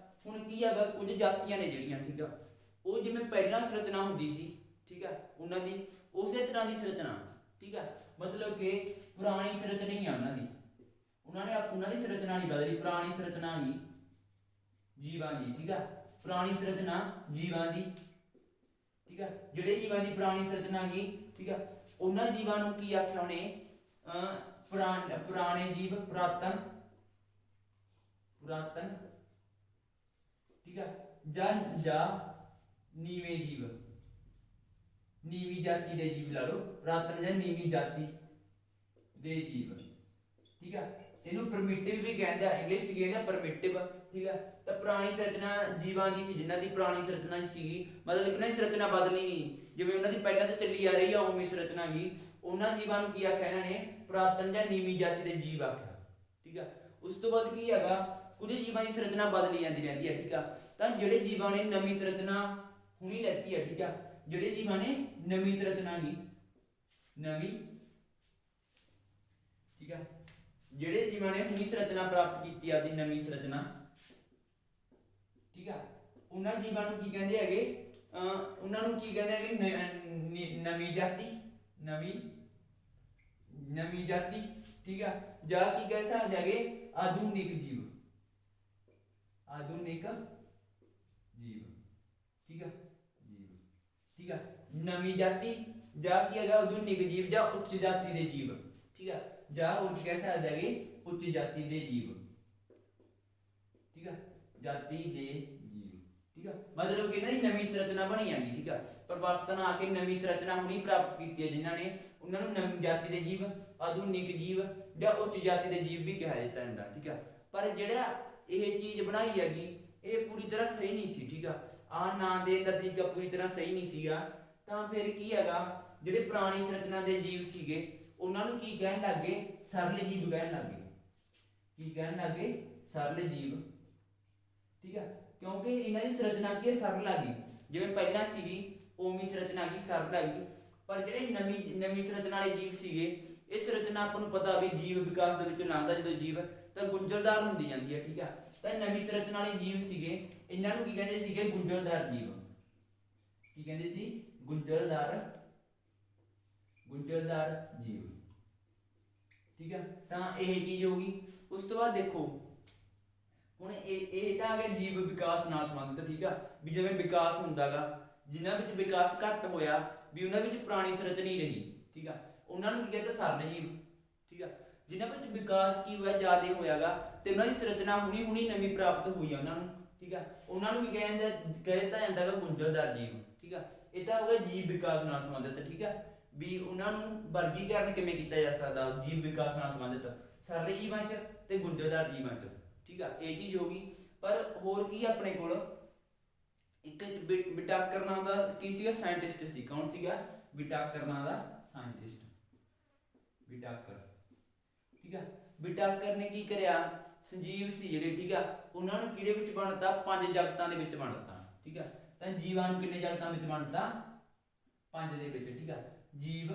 ਹੁਣ ਕੀ ਹੈਗਾ ਕੁਝ ਜਾਤੀਆਂ ਨੇ ਜਿਹੜੀਆਂ, ਠੀਕ ਆ, ਉਹ ਜਿਵੇਂ ਪਹਿਲਾਂ ਸੰਰਚਨਾ ਹੁੰਦੀ ਸੀ, ਠੀਕ ਆ, ਉਹਨਾਂ ਦੀ ਉਸੇ ਤਰ੍ਹਾਂ ਦੀ ਸੰਰਚਨਾ, ਠੀਕ ਆ। ਮਤਲਬ ਕਿ ਪੁਰਾਣੀ ਸੰਰਚਨਾ ਹੀ ਆ ਉਹਨਾਂ ਦੀ, ਉਹਨਾਂ ਦੀ ਸੰਰਚਨਾ ਨਹੀਂ ਬਦਲੀ, ਪੁਰਾਣੀ ਸੰਰਚਨਾ ਹੀ ਜੀਵਾਂ ਦੀ, ਠੀਕ ਆ। ਪੁਰਾਣੀ ਸੰਰਚਨਾ ਜੀਵਾਂ ਦੀ, ਠੀਕ ਆ। ਜਿਹੜੇ ਜੀਵਾਂ ਦੀ ਪੁਰਾਣੀ ਸੰਰਚਨਾ ਗਈ, ਠੀਕ ਆ, ਉਹਨਾਂ ਜੀਵਾਂ ਨੂੰ ਕੀ ਆਖਿਆ ਉਹਨੇ, ਪੁਰਾਣੇ ਜੀਵ, ਪੁਰਾਤਨ, ਠੀਕ ਆ, ਜਾਂ ਨੀਵੇਂ ਜੀਵ, ਨੀਵੀਂ ਜਾਤੀ ਦੇ ਜੀਵ ਲਾ ਲਓ, ਪੁਰਾਤਨ ਜਾਂ ਨੀਵੀਂ ਜਾਤੀ ਦੇ ਜੀਵ, ਠੀਕ ਆ। ਇਹਨੂੰ ਪ੍ਰਿਮਿਟਿਵ ਵੀ ਕਹਿੰਦੇ ਆ, ਇੰਗਲਿਸ਼ ਚ ਕਹਿੰਦੇ ਆ ਪ੍ਰਿਮਿਟਿਵ, ਠੀਕ ਆ। ਤਾਂ ਪੁਰਾਣੀ ਸੰਰਚਨਾ ਜੀਵਾਂ ਦੀ ਸੀ, ਜਿਨ੍ਹਾਂ ਦੀ ਪੁਰਾਣੀ ਸੰਰਚਨਾ ਸੀਗੀ, ਮਤਲਬ ਕਿ ਉਹਨਾਂ ਦੀ ਸੰਰਚਨਾ ਬਦਲੀ ਨਹੀਂ, ਜਿਵੇਂ ਉਹਨਾਂ ਦੀ ਪਹਿਲਾਂ ਤੋਂ ਚੱਲੀ ਆ ਰਹੀ ਆ ਉਵੇਂ ਸੰਰਚਨਾ ਗਈ। ਉਹਨਾਂ ਜੀਵਾਂ ਨੂੰ ਕੀ ਆਖਿਆ ਇਹਨਾਂ ਨੇ, ਪੁਰਾਤਨ ਜਾਂ ਨੀਵੀਂ ਜਾਤੀ ਦੇ ਜੀਵ ਆਖਿਆ, ਠੀਕ ਆ। ਉਸ ਤੋਂ ਬਾਅਦ ਕੀ ਹੈਗਾ, ਕੁਝ ਜੀਵਾਂ ਦੀ ਸੰਰਚਨਾ ਬਦਲੀ ਜਾਂਦੀ ਰਹਿੰਦੀ ਹੈ, ਠੀਕ ਆ। ਤਾਂ ਜਿਹੜੇ ਜੀਵਾਂ ਨੇ ਨਵੀਂ ਸੰਰਚਨਾ ਹੁਣੀ ਲੈਤੀ ਹੈ, ਠੀਕ ਆ, ਜਿਹੜੇ ਜੀਵਾਂ ਨੇ ਨਵੀਂ ਸੰਰਚਨਾ ਨਹੀਂ, ਨਵੀਂ, ਠੀਕ ਆ, ਜਿਹੜੇ ਜੀਵਾਂ ਨੇ ਹੁਣੀ ਸੰਰਚਨਾ ਪ੍ਰਾਪਤ ਕੀਤੀ ਆਪਦੀ ਨਵੀਂ ਸੰਰਚਨਾ, ਠੀਕ ਆ, ਉਹਨਾਂ ਜੀਵਾਂ ਨੂੰ ਕੀ ਕਹਿੰਦੇ ਹੈਗੇ, ਉਹਨਾਂ ਨੂੰ ਕੀ ਕਹਿੰਦੇ ਹੈਗੇ, ਨਵੀਂ ਜਾਤੀ, ਨਵੀਂ ਜਾਤੀ, ਠੀਕ ਆ। ਜਾਂ ਕੀ ਕਹਿ ਸਕਦੇ ਹੈਗੇ, ਆਧੁਨਿਕ ਜੀਵ, ਆਧੁਨਿਕ ਜੀਵ, ਠੀਕ ਆ, ਜੀਵ, ਠੀਕ ਆ। ਨਵੀਂ ਜਾਤੀ ਜਾਂ ਕੀ ਹੈਗਾ, ਆਧੁਨਿਕ ਜੀਵ ਜਾਂ ਉੱਚ ਜਾਤੀ ਦੇ ਜੀਵ, ਠੀਕ ਆ। ਜਾਂ ਉਹ ਕਹਿ ਸਕਦੇ ਹੈਗੇ ਉੱਚ ਜਾਤੀ ਦੇ ਜੀਵ, ਠੀਕ ਆ, ਜਾਤੀ ਦੇ ਜੀਵ, ਠੀਕ ਆ। ਮਤਲਬ ਕਿ ਇਹਨਾਂ ਦੀ ਨਵੀਂ ਸੰਰਚਨਾ ਬਣੀ ਆਗੀ, ਠੀਕ ਆ। ਪਰਿਵਰਤਨ ਆ ਕੇ ਨਵੀਂ ਸੰਰਚਨਾ ਹੁਣੀ ਪ੍ਰਾਪਤ ਕੀਤੀ ਹੈ ਜਿਨ੍ਹਾਂ ਨੇ, ਉਹਨਾਂ ਨੂੰ ਨਵੀਂ ਜਾਤੀ ਦੇ ਜੀਵ, ਆਧੁਨਿਕ ਜੀਵ ਜਾਂ ਉੱਚ ਜਾਤੀ ਦੇ ਜੀਵ ਵੀ ਕਿਹਾ ਜਾਂਦਾ, ਠੀਕ ਆ। ਪਰ ਜਿਹੜਾ ਇਹ ਚੀਜ਼ ਬਣਾਈ ਹੈਗੀ ਇਹ ਪੂਰੀ ਤਰ੍ਹਾਂ ਸਹੀ ਨਹੀਂ ਸੀ, ਠੀਕ ਆ। ਆਹ ਨਾਂ ਦੇਣ ਦਾ ਤਰੀਕਾ ਪੂਰੀ ਤਰ੍ਹਾਂ ਸਹੀ ਨਹੀਂ ਸੀਗਾ। ਤਾਂ ਫਿਰ ਕੀ ਹੈਗਾ, ਜਿਹੜੇ ਪੁਰਾਣੀ ਸੰਰਚਨਾ ਦੇ ਜੀਵ ਸੀਗੇ ਉਹਨਾਂ ਨੂੰ ਕੀ ਕਹਿਣ ਲੱਗੇ, ਸਰਲ ਜੀਵ ਕਹਿਣ ਲੱਗੇ। ਕੀ ਕਹਿਣ ਲੱਗੇ, ਸਰਲ ਜੀਵ, ਠੀਕ ਆ। ਕਿਉਂਕਿ ਇਹਨਾਂ ਦੀ ਸੰਰਚਨਾ ਕੀ ਹੈ, ਸਰਲ ਆ ਗਈ, ਜਿਵੇਂ ਪਹਿਲਾਂ ਸੀਗੀ ਉਵੇਂ ਸੰਰਚਨਾ ਆ ਗਈ, ਸਰਲ ਆ ਗਈ। ਪਰ ਜਿਹੜੇ ਨਵੀਂ ਸੰਰਚਨਾ ਵਾਲੇ ਜੀਵ ਸੀਗੇ, ਇਹ ਸੰਰਚਨਾ ਆਪਾਂ ਨੂੰ ਪਤਾ ਵੀ ਜੀਵ ਵਿਕਾਸ ਦੇ ਵਿੱਚੋਂ ਲੰਘਦਾ ਜਦੋਂ ਜੀਵ ਤਾਂ ਗੁੰਝਲਦਾਰ ਹੁੰਦੀ ਜਾਂਦੀ ਹੈ, ਠੀਕ ਆ। ਤਾਂ ਨਵੀਂ ਸੰਰਚਨਾ ਵਾਲੇ ਜੀਵ ਸੀਗੇ, ਇਹਨਾਂ ਨੂੰ ਕੀ ਕਹਿੰਦੇ ਸੀਗੇ, ਗੁੰਝਲਦਾਰ ਜੀਵ। ਕੀ ਕਹਿੰਦੇ ਸੀ, ਗੁੰਝਲਦਾਰ ਜੀਵ, ਠੀਕ ਆ। ਤਾਂ ਇਹ ਚੀਜ਼ ਹੋ ਗਈ। ਉਸ ਤੋਂ ਬਾਅਦ ਦੇਖੋ ਹੁਣ ਇਹ ਤਾਂ ਆ ਗਿਆ ਜੀਵ ਵਿਕਾਸ ਨਾਲ ਸੰਬੰਧਿਤ, ਠੀਕ ਆ। ਵੀ ਜਿਵੇਂ ਵਿਕਾਸ ਹੁੰਦਾਗਾ, ਜਿਨ੍ਹਾਂ ਵਿੱਚ ਵਿਕਾਸ ਘੱਟ ਹੋਇਆ ਵੀ ਉਹਨਾਂ ਵਿੱਚ ਪੁਰਾਣੀ ਸੰਰਚਨਾ ਹੀ ਰਹੀ, ਠੀਕ ਆ, ਉਹਨਾਂ ਨੂੰ ਕੀ ਕਹਿੰਦੇ, ਸਰਲ ਜੀਵ, ਠੀਕ ਆ। ਜਿਨ੍ਹਾਂ ਵਿੱਚ ਵਿਕਾਸ ਕੀ ਹੋਇਆ ਜ਼ਿਆਦਾ ਹੋਇਆਗਾ ਤੇ ਉਹਨਾਂ ਦੀ ਸੰਰਚਨਾ ਹੁਣੀ ਨਵੀਂ ਪ੍ਰਾਪਤ ਹੋਈ ਆ ਉਹਨਾਂ ਨੂੰ, ਠੀਕ ਆ। ਉਹਨਾਂ ਨੂੰ ਕੀ ਕਹਿੰਦਾ ਜਾਂਦਾਗਾ ਗੁੰਝਲਦਾਰ ਜੀਵ, ਠੀਕ ਆ। ਇਹ ਤਾਂ ਹੋ ਗਿਆ ਜੀਵ ਵਿਕਾਸ ਨਾਲ ਸੰਬੰਧਿਤ, ਠੀਕ ਆ। ਵੀ ਉਹਨਾਂ ਨੂੰ ਵਰਗੀਕਰਨ ਕਿਵੇਂ ਕੀਤਾ ਜਾ ਸਕਦਾ ਜੀਵ ਵਿਕਾਸ ਨਾਲ ਸੰਬੰਧਿਤ, ਸਰਲ ਜੀਵਾਂ 'ਚ ਤੇ ਗੁੰਝਲਦਾਰ ਜੀਵਾਂ 'ਚ, ਠੀਕ ਆ। ਇਹ ਚੀਜ਼ ਹੋ ਗਈ। ਪਰ ਹੋਰ ਕੀ ਆਪਣੇ ਕੋਲ ਇੱਕ ਵਿਟਾਕਰ ਨਾਂ ਦਾ ਕੀ ਸੀਗਾ ਸਾਇੰਟਿਸਟ ਸੀ। ਕੌਣ ਸੀਗਾ? ਵਿਟਾਕਰ ਨਾਂ ਦਾ ਸਾਇੰਟਿਸਟ, ਵਿਟਾਕਰ, ਠੀਕ ਆ। ਵਿਟਾਕਰ ਨੇ ਕੀ ਕਰਿਆ? ਸੰਜੀਵ ਸੀ ਜਿਹੜੇ, ਠੀਕ ਆ, ਉਹਨਾਂ ਨੂੰ ਕਿਹਦੇ ਵਿੱਚ ਵੰਡਤਾ? 5 ਜਗਤਾਂ ਦੇ ਵਿੱਚ ਵੰਡਤਾ, ਠੀਕ ਆ। ਤਾਂ ਜੀਵਾਂ ਨੂੰ ਕਿੰਨੇ ਜਗਤਾਂ ਵਿੱਚ ਵੰਡਤਾ? 5 ਦੇ ਵਿੱਚ, ਠੀਕ ਆ। ਜੀਵ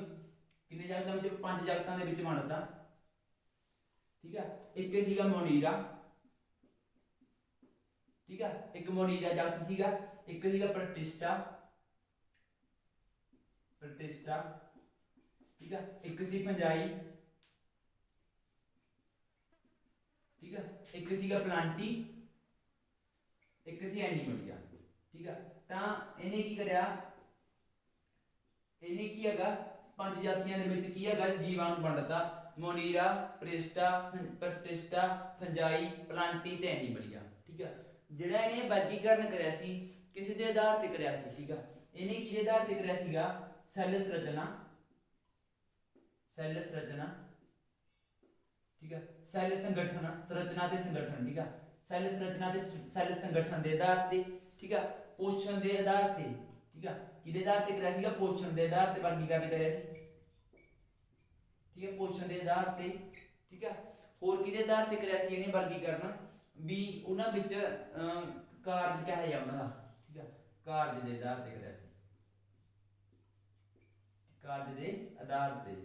ਕਿੰਨੇ ਜਗਤਾਂ ਵਿੱਚ? 5 ਜਗਤਾਂ ਦੇ ਵਿੱਚ ਵੰਡਤਾ, ਠੀਕ ਆ। ਇੱਕ ਸੀਗਾ ਮੋਨੀਰਾ, ਠੀਕ ਆ, ਇੱਕ ਮੋਨੀਰਾ ਜਗਤ ਸੀਗਾ। ਇੱਕ ਸੀਗਾ ਪ੍ਰਤਿਸ਼ਠਾ, ਠੀਕ ਆ। ਇੱਕ ਸੀ ਫੰਜਾਈ, ਠੀਕ ਆ। ਇੱਕ ਸੀਗਾ ਪਲਾਂਟੀ, ਇੱਕ ਸੀ ਐਨੀਮਲੀਆ, ਠੀਕ ਆ। ਤਾਂ ਇਹਨੇ ਕੀ ਕਰਿਆ? ਇਹਨੇ ਕੀ ਹੈਗਾ 5 ਜਾਤੀਆਂ ਦੇ ਵਿੱਚ ਕੀ ਹੈਗਾ ਜੀਵਾਂ ਨੂੰ ਵੰਡਤਾ। ਮੋਨੀਰਾ, ਪ੍ਰਤਿਸ਼ਠਾ, ਫੰਜਾਈ, ਪਲਾਂਟੀ ਤੇ ਐਨੀਮਲੀਆ, ਠੀਕ ਆ। ਜਿਹੜਾ ਇਹਨੇ ਵਰਗੀਕਰਨ ਕਰਿਆ ਸੀ ਕਿਸੇ ਦੇ ਆਧਾਰ ਤੇ ਕਰਿਆ ਸੀ, ਠੀਕ ਆ। ਇਹਨੇ ਕਿਹਦੇ ਆਧਾਰ ਤੇ ਕਰਿਆ ਸੀਗਾ? ਸੈੱਲ ਸੰਰਚਨਾ, ਠੀਕ ਆ। ਸੈੱਲ ਸੰਗਠਨ, ਸੰਰਚਨਾ ਤੇ ਸੰਗਠਨ, ਠੀਕ ਆ। ਸੈੱਲ ਸੰਰਚਨਾ ਤੇ ਸੈੱਲ ਸੰਗਠਨ ਦੇ ਆਧਾਰ ਤੇ, ਠੀਕ ਆ। ਪੋਸ਼ਣ ਦੇ ਆਧਾਰ ਤੇ, ਠੀਕ ਆ। ਕਿਹਦੇ ਆਧਾਰ ਤੇ ਕਰਿਆ ਸੀਗਾ? ਪੋਸ਼ਣ ਦੇ ਆਧਾਰ ਤੇ ਵਰਗੀਕਰਨ ਕਰਿਆ ਸੀ, ਠੀਕ ਹੈ। ਪੋਸ਼ਣ ਦੇ ਆਧਾਰ ਤੇ, ਠੀਕ ਆ। ਹੋਰ ਕਿਹਦੇ ਆਧਾਰ ਤੇ ਕਰਿਆ ਸੀ ਇਹਨੇ ਵਰਗੀਕਰਨ? ਵੀ ਉਹਨਾਂ ਵਿੱਚ ਕਾਰਜ ਕਿਹਾ ਜਾ ਉਹਨਾਂ ਦਾ, ਠੀਕ ਆ। ਕਾਰਜ ਦੇ ਆਧਾਰ ਤੇ ਕਰਿਆ ਸੀ, ਕਾਰਜ ਦੇ ਆਧਾਰ ਤੇ,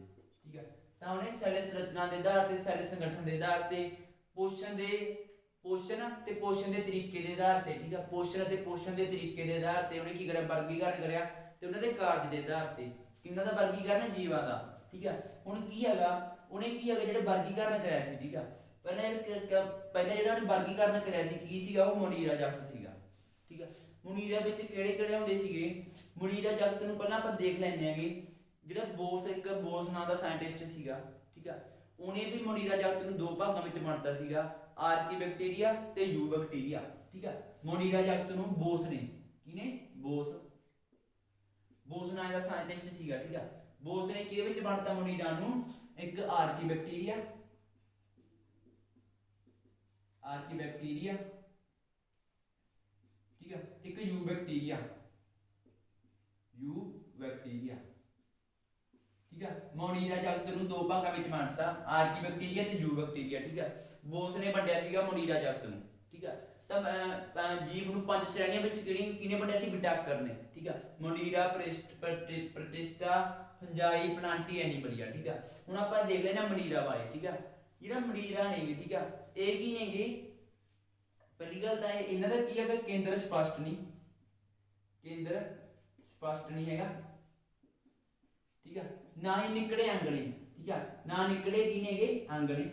ਠੀਕ ਆ। ਤਾਂ ਉਹਨੇ ਸੈੱਲ ਸੰਰਚਨਾ ਦੇ ਆਧਾਰ ਤੇ, ਸੈੱਲ ਸੰਗਠਨ ਦੇ ਆਧਾਰ ਤੇ, ਪੋਸ਼ਣ ਤੇ ਪੋਸ਼ਣ ਦੇ ਤਰੀਕੇ ਦੇ ਆਧਾਰ ਤੇ, ਠੀਕ ਆ। ਪੋਸ਼ਣ ਅਤੇ ਪੋਸ਼ਣ ਦੇ ਤਰੀਕੇ ਦੇ ਆਧਾਰ ਤੇ ਉਹਨੇ ਕੀ ਕਰਿਆ? ਵਰਗੀਕਰਨ ਕਰਿਆ ਤੇ ਉਹਨਾਂ ਦੇ ਕਾਰਜ ਦੇ ਆਧਾਰ ਤੇ। ਕਿਹਨਾਂ ਦਾ ਵਰਗੀਕਰਨ? ਜੀਵਾਂ ਦਾ, ਠੀਕ ਆ। ਹੁਣ ਕੀ ਹੈਗਾ? ਉਹਨੇ ਕੀ ਹੈਗਾ ਜਿਹੜਾ ਵਰਗੀਕਰਨ ਕਰਿਆ ਸੀ, ਠੀਕ ਆ। ਪਹਿਲਾਂ ਜਿਹੜਾ ਉਹਨੇ ਵਰਗੀਕਰਨ ਕਰਿਆ ਸੀ ਕੀ ਸੀਗਾ? ਉਹ ਮੋਨੀਰਾ ਜਗਤ ਸੀਗਾ, ਠੀਕ ਆ। ਮੋਨੀਰਾ ਵਿੱਚ ਕਿਹੜੇ ਹੁੰਦੇ ਸੀਗੇ? ਮੋਨੀਰਾ ਜਗਤ ਨੂੰ ਪਹਿਲਾਂ ਆਪਾਂ ਦੇਖ ਲੈਂਦੇ ਆਂਗੇ। ਜਿਹੜਾ ਬੋਸ ਨਾਂ ਦਾ ਸਾਇੰਟਿਸਟ ਸੀਗਾ, ਠੀਕ ਆ। ਉਹਨੇ ਵੀ ਮੋਨੀਰਾ ਜਗਤ ਨੂੰ 2 ਭਾਗਾਂ ਵਿੱਚ ਵੰਡਤਾ ਸੀਗਾ, ਆਰਕੀ ਬੈਕਟੀਰੀਆ ਤੇ ਯੂ ਬੈਕਟੀਰੀਆ, ਠੀਕ ਆ। ਮੋਨੀਰਾ ਜਗਤ ਨੂੰ ਬੋਸ ਨੇ, ਕਿਹਨੇ? ਬੋਸ ਨਾਂ ਦਾ ਸਾਇੰਟਿਸਟ ਸੀਗਾ, ਠੀਕ ਆ। ਬੋਸ ਨੇ ਕਿਹਦੇ ਵਿੱਚ ਵੰਡਤਾ ਮੋਨੀਰਾ ਨੂੰ? ਇੱਕ ਆਰਕੀ ਬੈਕਟੀਰੀਆ, ਠੀਕ ਆ। ਇੱਕ ਯੂ ਬੈਕਟੀਰੀਆ, ਠੀਕ ਆ। ਮੋਨੀਰਾ ਜਗਤ ਨੂੰ 2 ਭਾਗਾਂ ਵਿੱਚ ਵੰਡਤਾ, ਆਰਕੀ ਬੈਕਟੀਰੀਆ ਤੇ ਯੂ ਬੈਕਟੀਰੀਆ, ਠੀਕ ਆ। ਬੋਸ ਨੇ ਵੰਡਿਆ ਸੀਗਾ ਮੋਨੀਰਾ ਜਗਤ ਨੂੰ, ਠੀਕ ਆ। ਤਾਂ ਜੀਵ ਨੂੰ 5 ਸ਼੍ਰੇਣੀਆਂ ਵਿੱਚ ਕਿਹਨੇ ਵੰਡਿਆ ਸੀ? ਵਿਟਾਕਰ ਨੇ, ਠੀਕ ਆ। ਮੋਨੀਰਾ, ਪ੍ਰਤਿਸ਼ਠਾ, ਫੰਜਾਈ, ਪਲਾਂਟੀ, ਐਨੀਮਲੀਆ, ਠੀਕ ਆ। ਹੁਣ ਆਪਾਂ ਦੇਖ ਲੈਣਾ ਮੋਨੀਰਾ ਬਾਰੇ, ਠੀਕ ਆ। ਜਿਹੜਾ ਮੋਨੀਰਾ ਨੇਗੇ, ਠੀਕ ਆ, ਇਹ ਕੀ ਨੇਗੇ? ਪਹਿਲੀ ਗੱਲ ਤਾਂ ਇਹਨਾਂ ਦਾ ਕੀ ਹੈਗਾ? ਕੇਂਦਰ ਸਪਸ਼ਟ ਨਹੀਂ ਹੈਗਾ, ਠੀਕ ਆ। ਨਾ ਹੀ ਨਿਕੜੇ ਅੰਗਣੇ, ਠੀਕ ਆ। ਨਾ ਨਿਕੜੇ ਕੀ ਨੇਗੇ? ਅੰਗਣੇ,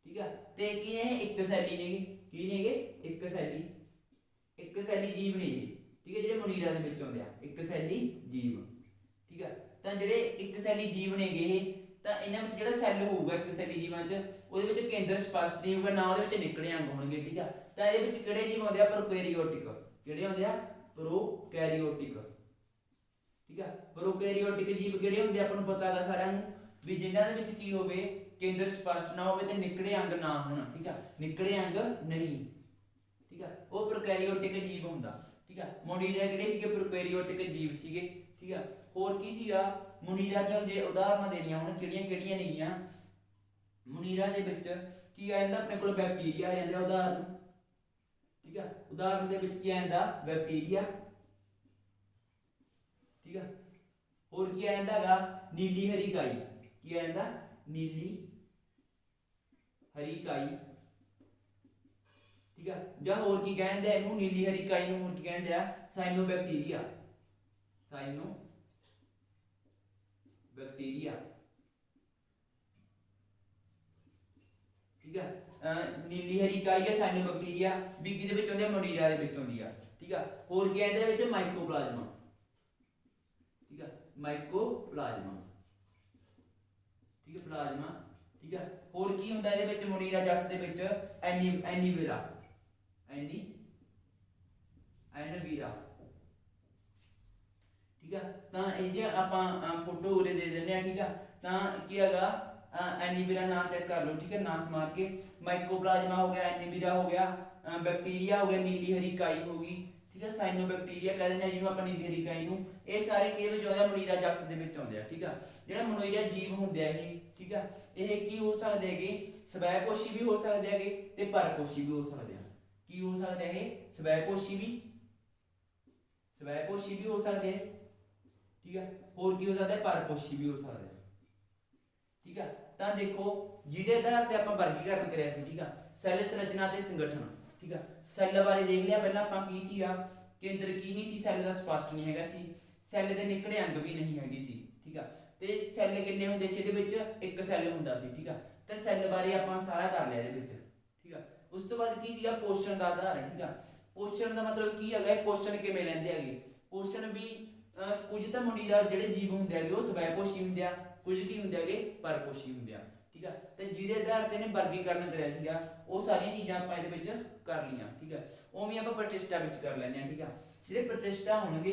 ਠੀਕ ਆ। ਤੇ ਕੀ ਇਹ ਇੱਕ ਸੈਲੀ ਨੇਗੇ? ਕੀ ਨੇਗੇ? ਇੱਕ ਸੈਲੀ ਜੀਵ ਨੇ, ਠੀਕ ਹੈ। ਜਿਹੜੇ ਮੋਨੀਰਾ ਦੇ ਵਿੱਚ ਆਉਂਦੇ ਆ ਇੱਕ ਸੈਲੀ ਜੀਵ, ਠੀਕ ਆ। ਤਾਂ ਜਿਹੜੇ ਇੱਕ ਸੈਲੀ ਜੀਵ ਨੇਗੇ ਇਹ, ਤਾਂ ਇਹਨਾਂ ਵਿੱਚ ਜਿਹੜਾ ਸੈੱਲ ਹੋਊਗਾ ਇੱਕ ਸੈਲੀ ਜੀਵਾਂ 'ਚ, ਉਹਦੇ ਵਿੱਚ ਕੇਂਦਰ ਸਪਸ਼ਟ ਨਹੀਂ ਹੋਊਗਾ, ਨਾ ਉਹਦੇ ਵਿੱਚ ਨਿਕੜੇ ਅੰਗ ਹੋਣਗੇ, ਠੀਕ ਆ। ਤਾਂ ਇਹਦੇ ਵਿੱਚ ਕਿਹੜੇ ਜੀਵ ਆਉਂਦੇ ਆ? ਪ੍ਰੋਕੈਰੀਓਟਿਕ, ਕਿਹੜੇ ਆਉਂਦੇ ਆ? ਪ੍ਰੋਕੈਰੀਓਟਿਕ, ਠੀਕ ਆ। ਪ੍ਰੋਕੈਰੀਓਟਿਕ ਜੀਵ ਕਿਹੜੇ ਹੁੰਦੇ ਆਪਾਂ ਨੂੰ ਪਤਾ ਹੈਗਾ ਸਾਰਿਆਂ ਨੂੰ, ਵੀ ਜਿਨ੍ਹਾਂ ਦੇ ਵਿੱਚ ਕੀ ਹੋਵੇ? ਕੇਂਦਰ ਸਪਸ਼ਟ ਨਾ ਹੋਵੇ ਤੇ ਨਿਕੜੇ ਅੰਗ ਨਾ ਹੋਣ, ਠੀਕ ਆ। ਨਿਕੜੇ ਅੰਗ ਨਹੀਂ, ਠੀਕ ਆ, ਉਹ ਪ੍ਰੋਕੈਰੀਓਟਿਕ ਜੀਵ ਹੁੰਦਾ, ਠੀਕ ਆ। ਮੋਨੀਰਾ ਕਿਹੜੇ ਸੀਗੇ? ਪ੍ਰੋਕੈਰੀਓਟਿਕ ਜੀਵ ਸੀਗੇ, ਠੀਕ ਆ। ਹੋਰ ਕੀ ਸੀਗਾ? ਮੋਨੀਰਾ ਦੀਆਂ ਜੇ ਉਦਾਹਰਨਾਂ ਦੇਣੀਆਂ ਹੁਣ ਕਿਹੜੀਆਂ ਨੇਗੀਆਂ? ਮੋਨੀਰਾ ਦੇ ਵਿੱਚ ਕੀ ਆ ਜਾਂਦਾ? ਆਪਣੇ ਕੋਲ ਬੈਕਟੀਰੀਆ ਆ ਜਾਂਦਾ ਉਦਾਹਰਨ, ਠੀਕ ਆ। ਉਦਾਹਰਨ ਦੇ ਵਿੱਚ ਕੀ ਆ ਜਾਂਦਾ? ਬੈਕਟੀਰੀਆ, ਠੀਕ ਆ। ਹੋਰ ਕੀ ਆ ਜਾਂਦਾ ਹੈਗਾ? ਨੀਲੀ ਹਰੀ ਕਾਈ, ਕੀ ਆ ਜਾਂਦਾ? ਨੀਲੀ ਹਰੀ ਕਾਈ, ਠੀਕ ਆ। ਜਾਂ ਹੋਰ ਕੀ ਕਹਿੰਦੇ ਆ ਇਹਨੂੰ? ਨੀਲੀ ਹਰੀ ਕਾਈ ਨੂੰ ਹੋਰ ਕੀ ਕਹਿੰਦੇ ਆ? ਸਾਇਨੋਬੈਕਟੀਰੀਆ, ਠੀਕ ਆ। ਨੀਲੀ ਹਰੀ ਕਾਈ ਹੈ ਸਾਇਨੋਬੈਕਟੀਰੀਆ, ਵੀ ਕਿਹਦੇ ਵਿੱਚ ਆਉਂਦੀ ਆ? ਮੋਨੀਰਾ ਦੇ ਵਿੱਚ ਆਉਂਦੀ ਆ, ਠੀਕ ਆ। ਹੋਰ ਕੀ ਕਹਿੰਦੇ ਵਿੱਚ? ਮਾਈਕੋਪਲਾਜ਼ਮਾ, ਠੀਕ ਆ। ਮਾਈਕੋਪਲਾਜ਼ਮਾ, ਠੀਕ ਹੈ ਪਲਾਜ਼ਮਾ। ਠੀਕ ਹੈ ਹੋਰ ਕੀ ਹੁੰਦਾ ਇਹਦੇ ਵਿੱਚ ਮੁਨੀਰਾ ਜੱਟ ਦੇ ਵਿੱਚ ਐਨੀਵੇਰਾ ਐਨਵੀਰਾ। ਠੀਕ ਹੈ ਤਾਂ ਇਹ ਜੇ ਆਪਾਂ ਫੋਟੋ ਉਰੇ ਦੇ ਦਿੰਦੇ ਆ। ਠੀਕ ਹੈ ਤਾਂ ਕੀ ਹੈਗਾ ਐਨੀਵੇਰਾ ਨਾਂ ਚੈੱਕ ਕਰ ਲਓ। ਠੀਕ ਹੈ ਨਾਂ ਸਮਾਰ ਕੇ ਮਾਈਕੋਪਲਾਜ਼ਮਾ ਹੋ ਗਿਆ, ਐਨੀਵੇਰਾ ਹੋ ਗਿਆ, ਬੈਕਟੀਰੀਆ ਹੋ ਗਿਆ, ਨੀਲੀ ਹਰੀ ਕਾਈ ਹੋ ਗਈ। ਠੀਕ ਹੈ ਸਾइनोबैक्टीरिया कहते हैं ਜਿਹਨੂੰ ਆਪਾਂ ਨੀਲੀ ਹਰੀ ਕਾਈ ਨੂੰ। ਇਹ ਸਾਰੇ ਕਿਹਦੇ ਵਿੱਚ ਆਉਂਦੇ ਆ ਮੁਨੀਰਾ ਜਗਤ ਦੇ ਵਿੱਚ ਆਉਂਦੇ ਆ। ਠੀਕ ਆ ਜਿਹੜਾ ਮੁਨੀਰਾ ਜੀਵ ਹੁੰਦੇ ਆ ਇਹ ਠੀਕ ਆ ਇਹ ਕੀ ਹੋ ਸਕਦੇ ਹੈਗੇ ਸਵੈਪੋਸ਼ੀ ਵੀ ਹੋ ਸਕਦੇ ਹੈਗੇ ਤੇ ਪਰਪੋਸ਼ੀ ਵੀ ਹੋ ਸਕਦੇ ਆ। ਕੀ ਹੋ ਸਕਦੇ ਆ ਇਹ ਸਵੈਪੋਸ਼ੀ ਵੀ ਹੋ ਸਕਦੇ ਆ। ਠੀਕ ਆ ਹੋਰ ਕੀ ਹੋ ਸਕਦਾ ਹੈ ਪਰਪੋਸ਼ੀ ਵੀ ਹੋ ਸਕਦਾ ਹੈ। ਠੀਕ ਆ ਤਾਂ ਦੇਖੋ ਜਿਹਦੇ ਆਧਾਰ ਤੇ ਆਪਾਂ ਵਰਗੀਕਰਨ ਕਰਿਆ ਸੀ। ਠੀਕ ਆ ਸੈੱਲ ਸੰਰਚਨਾ ਤੇ ਸੰਗਠਨ। ਠੀਕ ਆ ਸੈੱਲ ਬਾਰੇ ਦੇਖ ਲਿਆ ਪਹਿਲਾਂ ਆਪਾਂ ਕੀ ਸੀਗਾ ਕੇਂਦਰ ਕੀ ਨਹੀਂ ਸੀ ਸੈੱਲ ਦਾ ਸਪਸ਼ਟ ਨਹੀਂ ਹੈਗਾ ਸੀ। ਸੈੱਲ ਦੇ ਨਿਕੜੇ ਅੰਗ ਵੀ ਨਹੀਂ ਹੈਗੇ ਸੀ। ਠੀਕ ਆ ਤੇ ਸੈੱਲ ਕਿੰਨੇ ਹੁੰਦੇ ਸੀ ਇਹਦੇ ਵਿੱਚ ਇੱਕ ਸੈੱਲ ਹੁੰਦਾ ਸੀ। ਠੀਕ ਆ ਤੇ ਸੈੱਲ ਬਾਰੇ ਆਪਾਂ ਸਾਰਾ ਕਰ ਲਿਆ ਇਹਦੇ ਵਿੱਚ। ਠੀਕ ਆ ਉਸ ਤੋਂ ਬਾਅਦ ਕੀ ਸੀਗਾ ਪੋਸ਼ਣ ਦਾ ਆਧਾਰ। ਠੀਕ ਆ ਪੋਸ਼ਣ ਦਾ ਮਤਲਬ ਕੀ ਹੈਗਾ ਪੋਸ਼ਣ ਕਿਵੇਂ ਲੈਂਦੇ ਹੈਗੇ ਪੋਸ਼ਣ ਵੀ ਕੁਝ ਤਾਂ ਮੁਨੀਰਾ ਜਿਹੜੇ ਜੀਵ ਹੁੰਦੇ ਹੈਗੇ ਉਹ ਸਵੈਪੋਸ਼ੀ ਹੁੰਦੇ ਆ ਕੁਝ ਕੀ ਹੁੰਦੇ ਹੈਗੇ ਪਰਪੋਸ਼ੀ ਹੁੰਦੇ ਆ। ਠੀਕ ਆ ਤੇ ਜਿਹਦੇ ਆਧਾਰ ਤੇ ਨੇ ਵਰਗੀਕਰਨ ਕਰਿਆ ਸੀਗਾ ਉਹ ਸਾਰੀਆਂ ਚੀਜ਼ਾਂ ਆਪਾਂ ਇਹਦੇ ਵਿੱਚ ਕਰ ਲਈਆਂ। ਠੀਕ ਆ ਉਵੇਂ ਆਪਾਂ ਪ੍ਰਤਿਸ਼ਠਾ ਵਿੱਚ ਕਰ ਲੈਣੇ ਆ। ਠੀਕ ਆ ਜਿਹੜੇ ਪ੍ਰਤਿਸ਼ਠਾ ਹੋਣਗੇ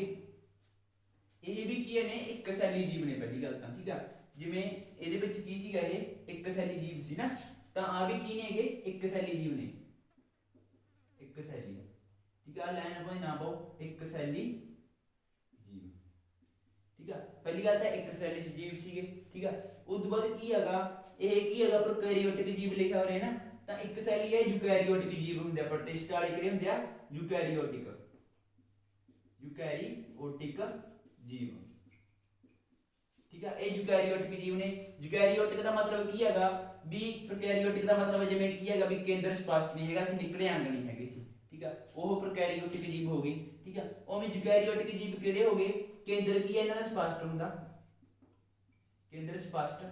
ਇਹ ਵੀ ਕੀ ਨੇ ਇੱਕ ਸੈਲੀ ਜੀਵ ਨੇ ਪਹਿਲੀ ਗੱਲ ਤਾਂ। ਠੀਕ ਆ ਜਿਵੇਂ ਇਹਦੇ ਵਿੱਚ ਕੀ ਸੀਗਾ ਇਹ ਇੱਕ ਸੈਲੀ ਜੀਵ ਸੀ ਨਾ ਤਾਂ ਆ ਵੀ ਕੀ ਨੇ ਹੈਗੇ ਇੱਕ ਸੈਲੀ ਜੀਵ ਨੇ ਇੱਕ ਸੈਲੀ। ਠੀਕ ਆ ਲਾਈਨ ਆਪਾਂ ਨਾ ਪਾਓ ਇੱਕ ਸੈਲੀ ਜੀਵ। ਠੀਕ ਆ ਪਹਿਲੀ ਗੱਲ ਤਾਂ ਇੱਕ ਸੈਲੀ ਜੀਵ ਸੀਗੇ। ਠੀਕ ਆ ਉਸ ਤੋਂ ਬਾਅਦ ਕੀ ਹੈਗਾ ਇਹ ਕੀ ਹੈਗਾ ਪ੍ਰੋਕੈਰੀਓਟਿਕ ਜੀਵ ਲਿਖਿਆ ਹੋਇਆ ਨਾ ਤਾਂ ਇੱਕ ਸੈਲੀ ਹੈ ਯੂਕੈਰੀਓਟਿਕ ਜੀਵ ਹੁੰਦੇ ਆ ਪ੍ਰਤਿਸ਼ਠਾ ਵਾਲੇ ਕਿਹੜੇ ਹੁੰਦੇ ਆ ਯੂਕੈਰੀਓਟਿਕ ਜੀਵ। ਠੀਕ ਆ ਇਹ ਯੂਕੈਰੀਓਟਿਕ ਜੀਵ ਨੇ। ਯੂਕੈਰੀਓਟਿਕ ਦਾ ਮਤਲਬ ਕੀ ਹੈਗਾ ਵੀ ਪ੍ਰੋਕੈਰੀਓਟਿਕ ਦਾ ਮਤਲਬ ਜਿਵੇਂ ਕੀ ਹੈਗਾ ਵੀ ਕੇਂਦਰ ਸਪਸ਼ਟ ਨਹੀਂ ਹੈਗਾ ਸੀ ਨਿਕੜੇ ਅੰਗ ਨਹੀਂ ਹੈਗੇ ਸੀ। ਠੀਕ ਆ ਉਹ ਪ੍ਰੋਕੈਰੀਓਟਿਕ ਜੀਵ ਹੋ ਗਈ। ਠੀਕ ਆ ਉਵੇਂ ਯੂਕੈਰੀਓਟਿਕ ਜੀਵ ਕਿਹੜੇ ਹੋ ਗਏ ਕੇਂਦਰ ਕੀ ਹੈ ਇਹਨਾਂ ਦਾ ਸਪਸ਼ਟ ਹੁੰਦਾ ਕੇਂਦਰ ਸਪਸ਼ਟ।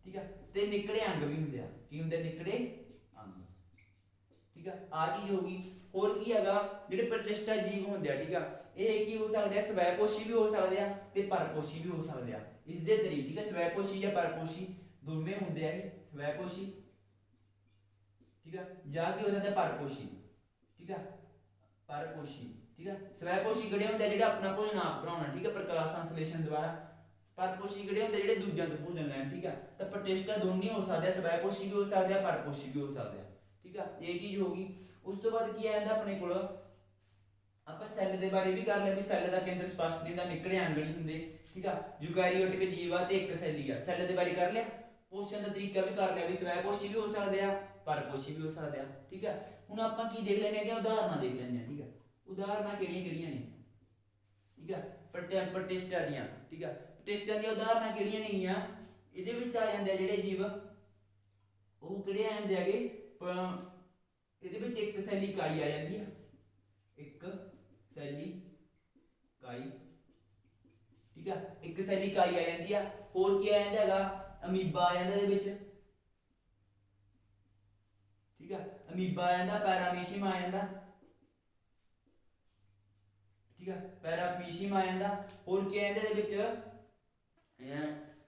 ਠੀਕ ਆ ਤੇ ਨਿਕੜੇ ਅੰਗ ਵੀ ਹੁੰਦੇ ਆ ਕੀ ਹੁੰਦੇ ਨਿਕੜੇ ਅੰਗ। ਠੀਕ ਆ ਚੀਜ਼ ਹੋ ਗਈ। ਹੋਰ ਕੀ ਹੈਗਾ ਜਿਹੜੇ ਪ੍ਰਤਿਸ਼ਠਾ ਜੀਵ ਹੁੰਦੇ ਆ। ਠੀਕ ਆ ਇਹ ਕੀ ਹੋ ਸਕਦੇ ਆ ਸਵੈਪੋਸ਼ੀ ਵੀ ਹੋ ਸਕਦੇ ਆ ਤੇ ਪਰਪੋਸ਼ੀ ਵੀ ਹੋ ਸਕਦੇ ਆ ਇਸ ਦੇ ਤਰੀਕੇ। ਠੀਕ ਆ ਸਵੈਪੋਸ਼ੀ ਜਾਂ ਪਰਪੋਸ਼ੀ ਦੋਵੇਂ ਹੁੰਦੇ ਆ ਇਹ ਸਵੈਪੋਸ਼ੀ। ਠੀਕ ਆ ਜਾਂ ਕੀ ਹੋ ਸਕਦਾ ਪਰਪੋਸ਼ੀ। ਠੀਕ ਆ ਪਰਪੋਸ਼ੀ। ਠੀਕ ਆ ਸਵੈਪੋਸ਼ੀ ਕਿਹੜੇ ਹੁੰਦੇ ਆ ਜਿਹੜੇ ਆਪਣਾ ਭੋਜਨ ਆਪ ਬਣਾਉਣਾ। ਠੀਕ ਆ ਪ੍ਰਕਾਸ਼ ਸੰਸਲੇਸ਼ਣ ਦੁਆਰਾ। ਪਰਪੋਸ਼ੀ ਕਿਹੜੇ ਹੁੰਦੇ ਜਿਹੜੇ ਦੂਜਿਆਂ ਤੋਂ ਭੋਜਨ ਲੈਣ। ਠੀਕ ਆ ਤਾਂ ਪ੍ਰਤਿਸ਼ਠਾ ਦੋਨੇ ਹੋ ਸਕਦੇ ਆ ਸਵੈਪੋਸ਼ੀ ਵੀ ਹੋ ਸਕਦੇ ਆ ਪਰਪੋਸ਼ੀ ਵੀ ਹੋ ਸਕਦੇ ਆ। ਠੀਕ ਆ ਇਹ ਚੀਜ਼ ਹੋ ਗਈ। ਉਸ ਤੋਂ ਬਾਅਦ ਕੀ ਆ ਜਾਂਦਾ ਆਪਣੇ ਕੋਲ ਆਪਾਂ ਸੈੱਲ ਦੇ ਬਾਰੇ ਵੀ ਕਰ ਲਿਆ ਵੀ ਸੈੱਲ ਦਾ ਕੇਂਦਰ ਸਪਸ਼ਟ ਨਹੀਂ ਹੁੰਦਾ ਨਿਕੜੇ ਅੰਗ ਨਹੀਂ ਹੁੰਦੇ। ਠੀਕ ਆ ਯੂਕੈਰੀਓਟਿਕ ਜੀਵ ਆ ਤੇ ਇੱਕ ਸੈਲੀ ਆ। ਸੈੱਲ ਦੇ ਬਾਰੇ ਕਰ ਲਿਆ ਪੋਸ਼ਣ ਦਾ ਤਰੀਕਾ ਵੀ ਕਰ ਲਿਆ ਵੀ ਸਵੈਪੋਸ਼ੀ ਵੀ ਹੋ ਸਕਦੇ ਆ ਪਰਪੋਸ਼ੀ ਵੀ ਹੋ ਸਕਦੇ ਆ। ਠੀਕ ਆ ਹੁਣ ਆਪਾਂ ਕੀ ਦੇਖ ਲੈਣੇ ਆ ਉਦਾਹਰਨਾਂ ਦੇਖ ਲੈਣੇ ਆ। ਠੀਕ ਆ ਉਦਾਹਰਨਾਂ ਕਿਹੜੀਆਂ ਨੇ। ਠੀਕ ਆ ਪ੍ਰਤਿਸ਼ਠਾ ਦੀਆਂ। ਠੀਕ ਆ ਪ੍ਰਤਿਸ਼ਠਾ ਦੀਆਂ ਉਦਾਹਰਨਾਂ ਕਿਹੜੀਆਂ ਨੇਗੀਆਂ ਇਹਦੇ ਵਿੱਚ ਆ ਜਾਂਦੇ ਆ ਜਿਹੜੇ ਜੀਵ ਉਹ ਕਿਹੜੇ ਆ ਜਾਂਦੇ ਹੈਗੇ ਇਹਦੇ ਵਿੱਚ ਇੱਕ ਸੈਲੀ ਕਾਈ ਆ ਜਾਂਦੀ ਆ ਇੱਕ ਸੈਲੀ ਕਾਈ। ਠੀਕ ਆ ਇੱਕ ਸੈਲੀ ਕਾਈ ਆ ਜਾਂਦੀ ਆ। ਹੋਰ ਕੀ ਆ ਜਾਂਦਾ ਹੈਗਾ ਅਮੀਬਾ ਆ ਜਾਂਦਾ ਇਹਦੇ ਵਿੱਚ। ਠੀਕ ਆ ਅਮੀਬਾ ਆ ਜਾਂਦਾ ਪੈਰਾਮੀਸ਼ੀਅਮ ਆ ਜਾਂਦਾ। ਠੀਕ ਆ ਪੈਰਾਮੀਸ਼ੀਅਮ ਆ ਜਾਂਦਾ। ਹੋਰ ਕੀ ਆ ਜਾਂਦਾ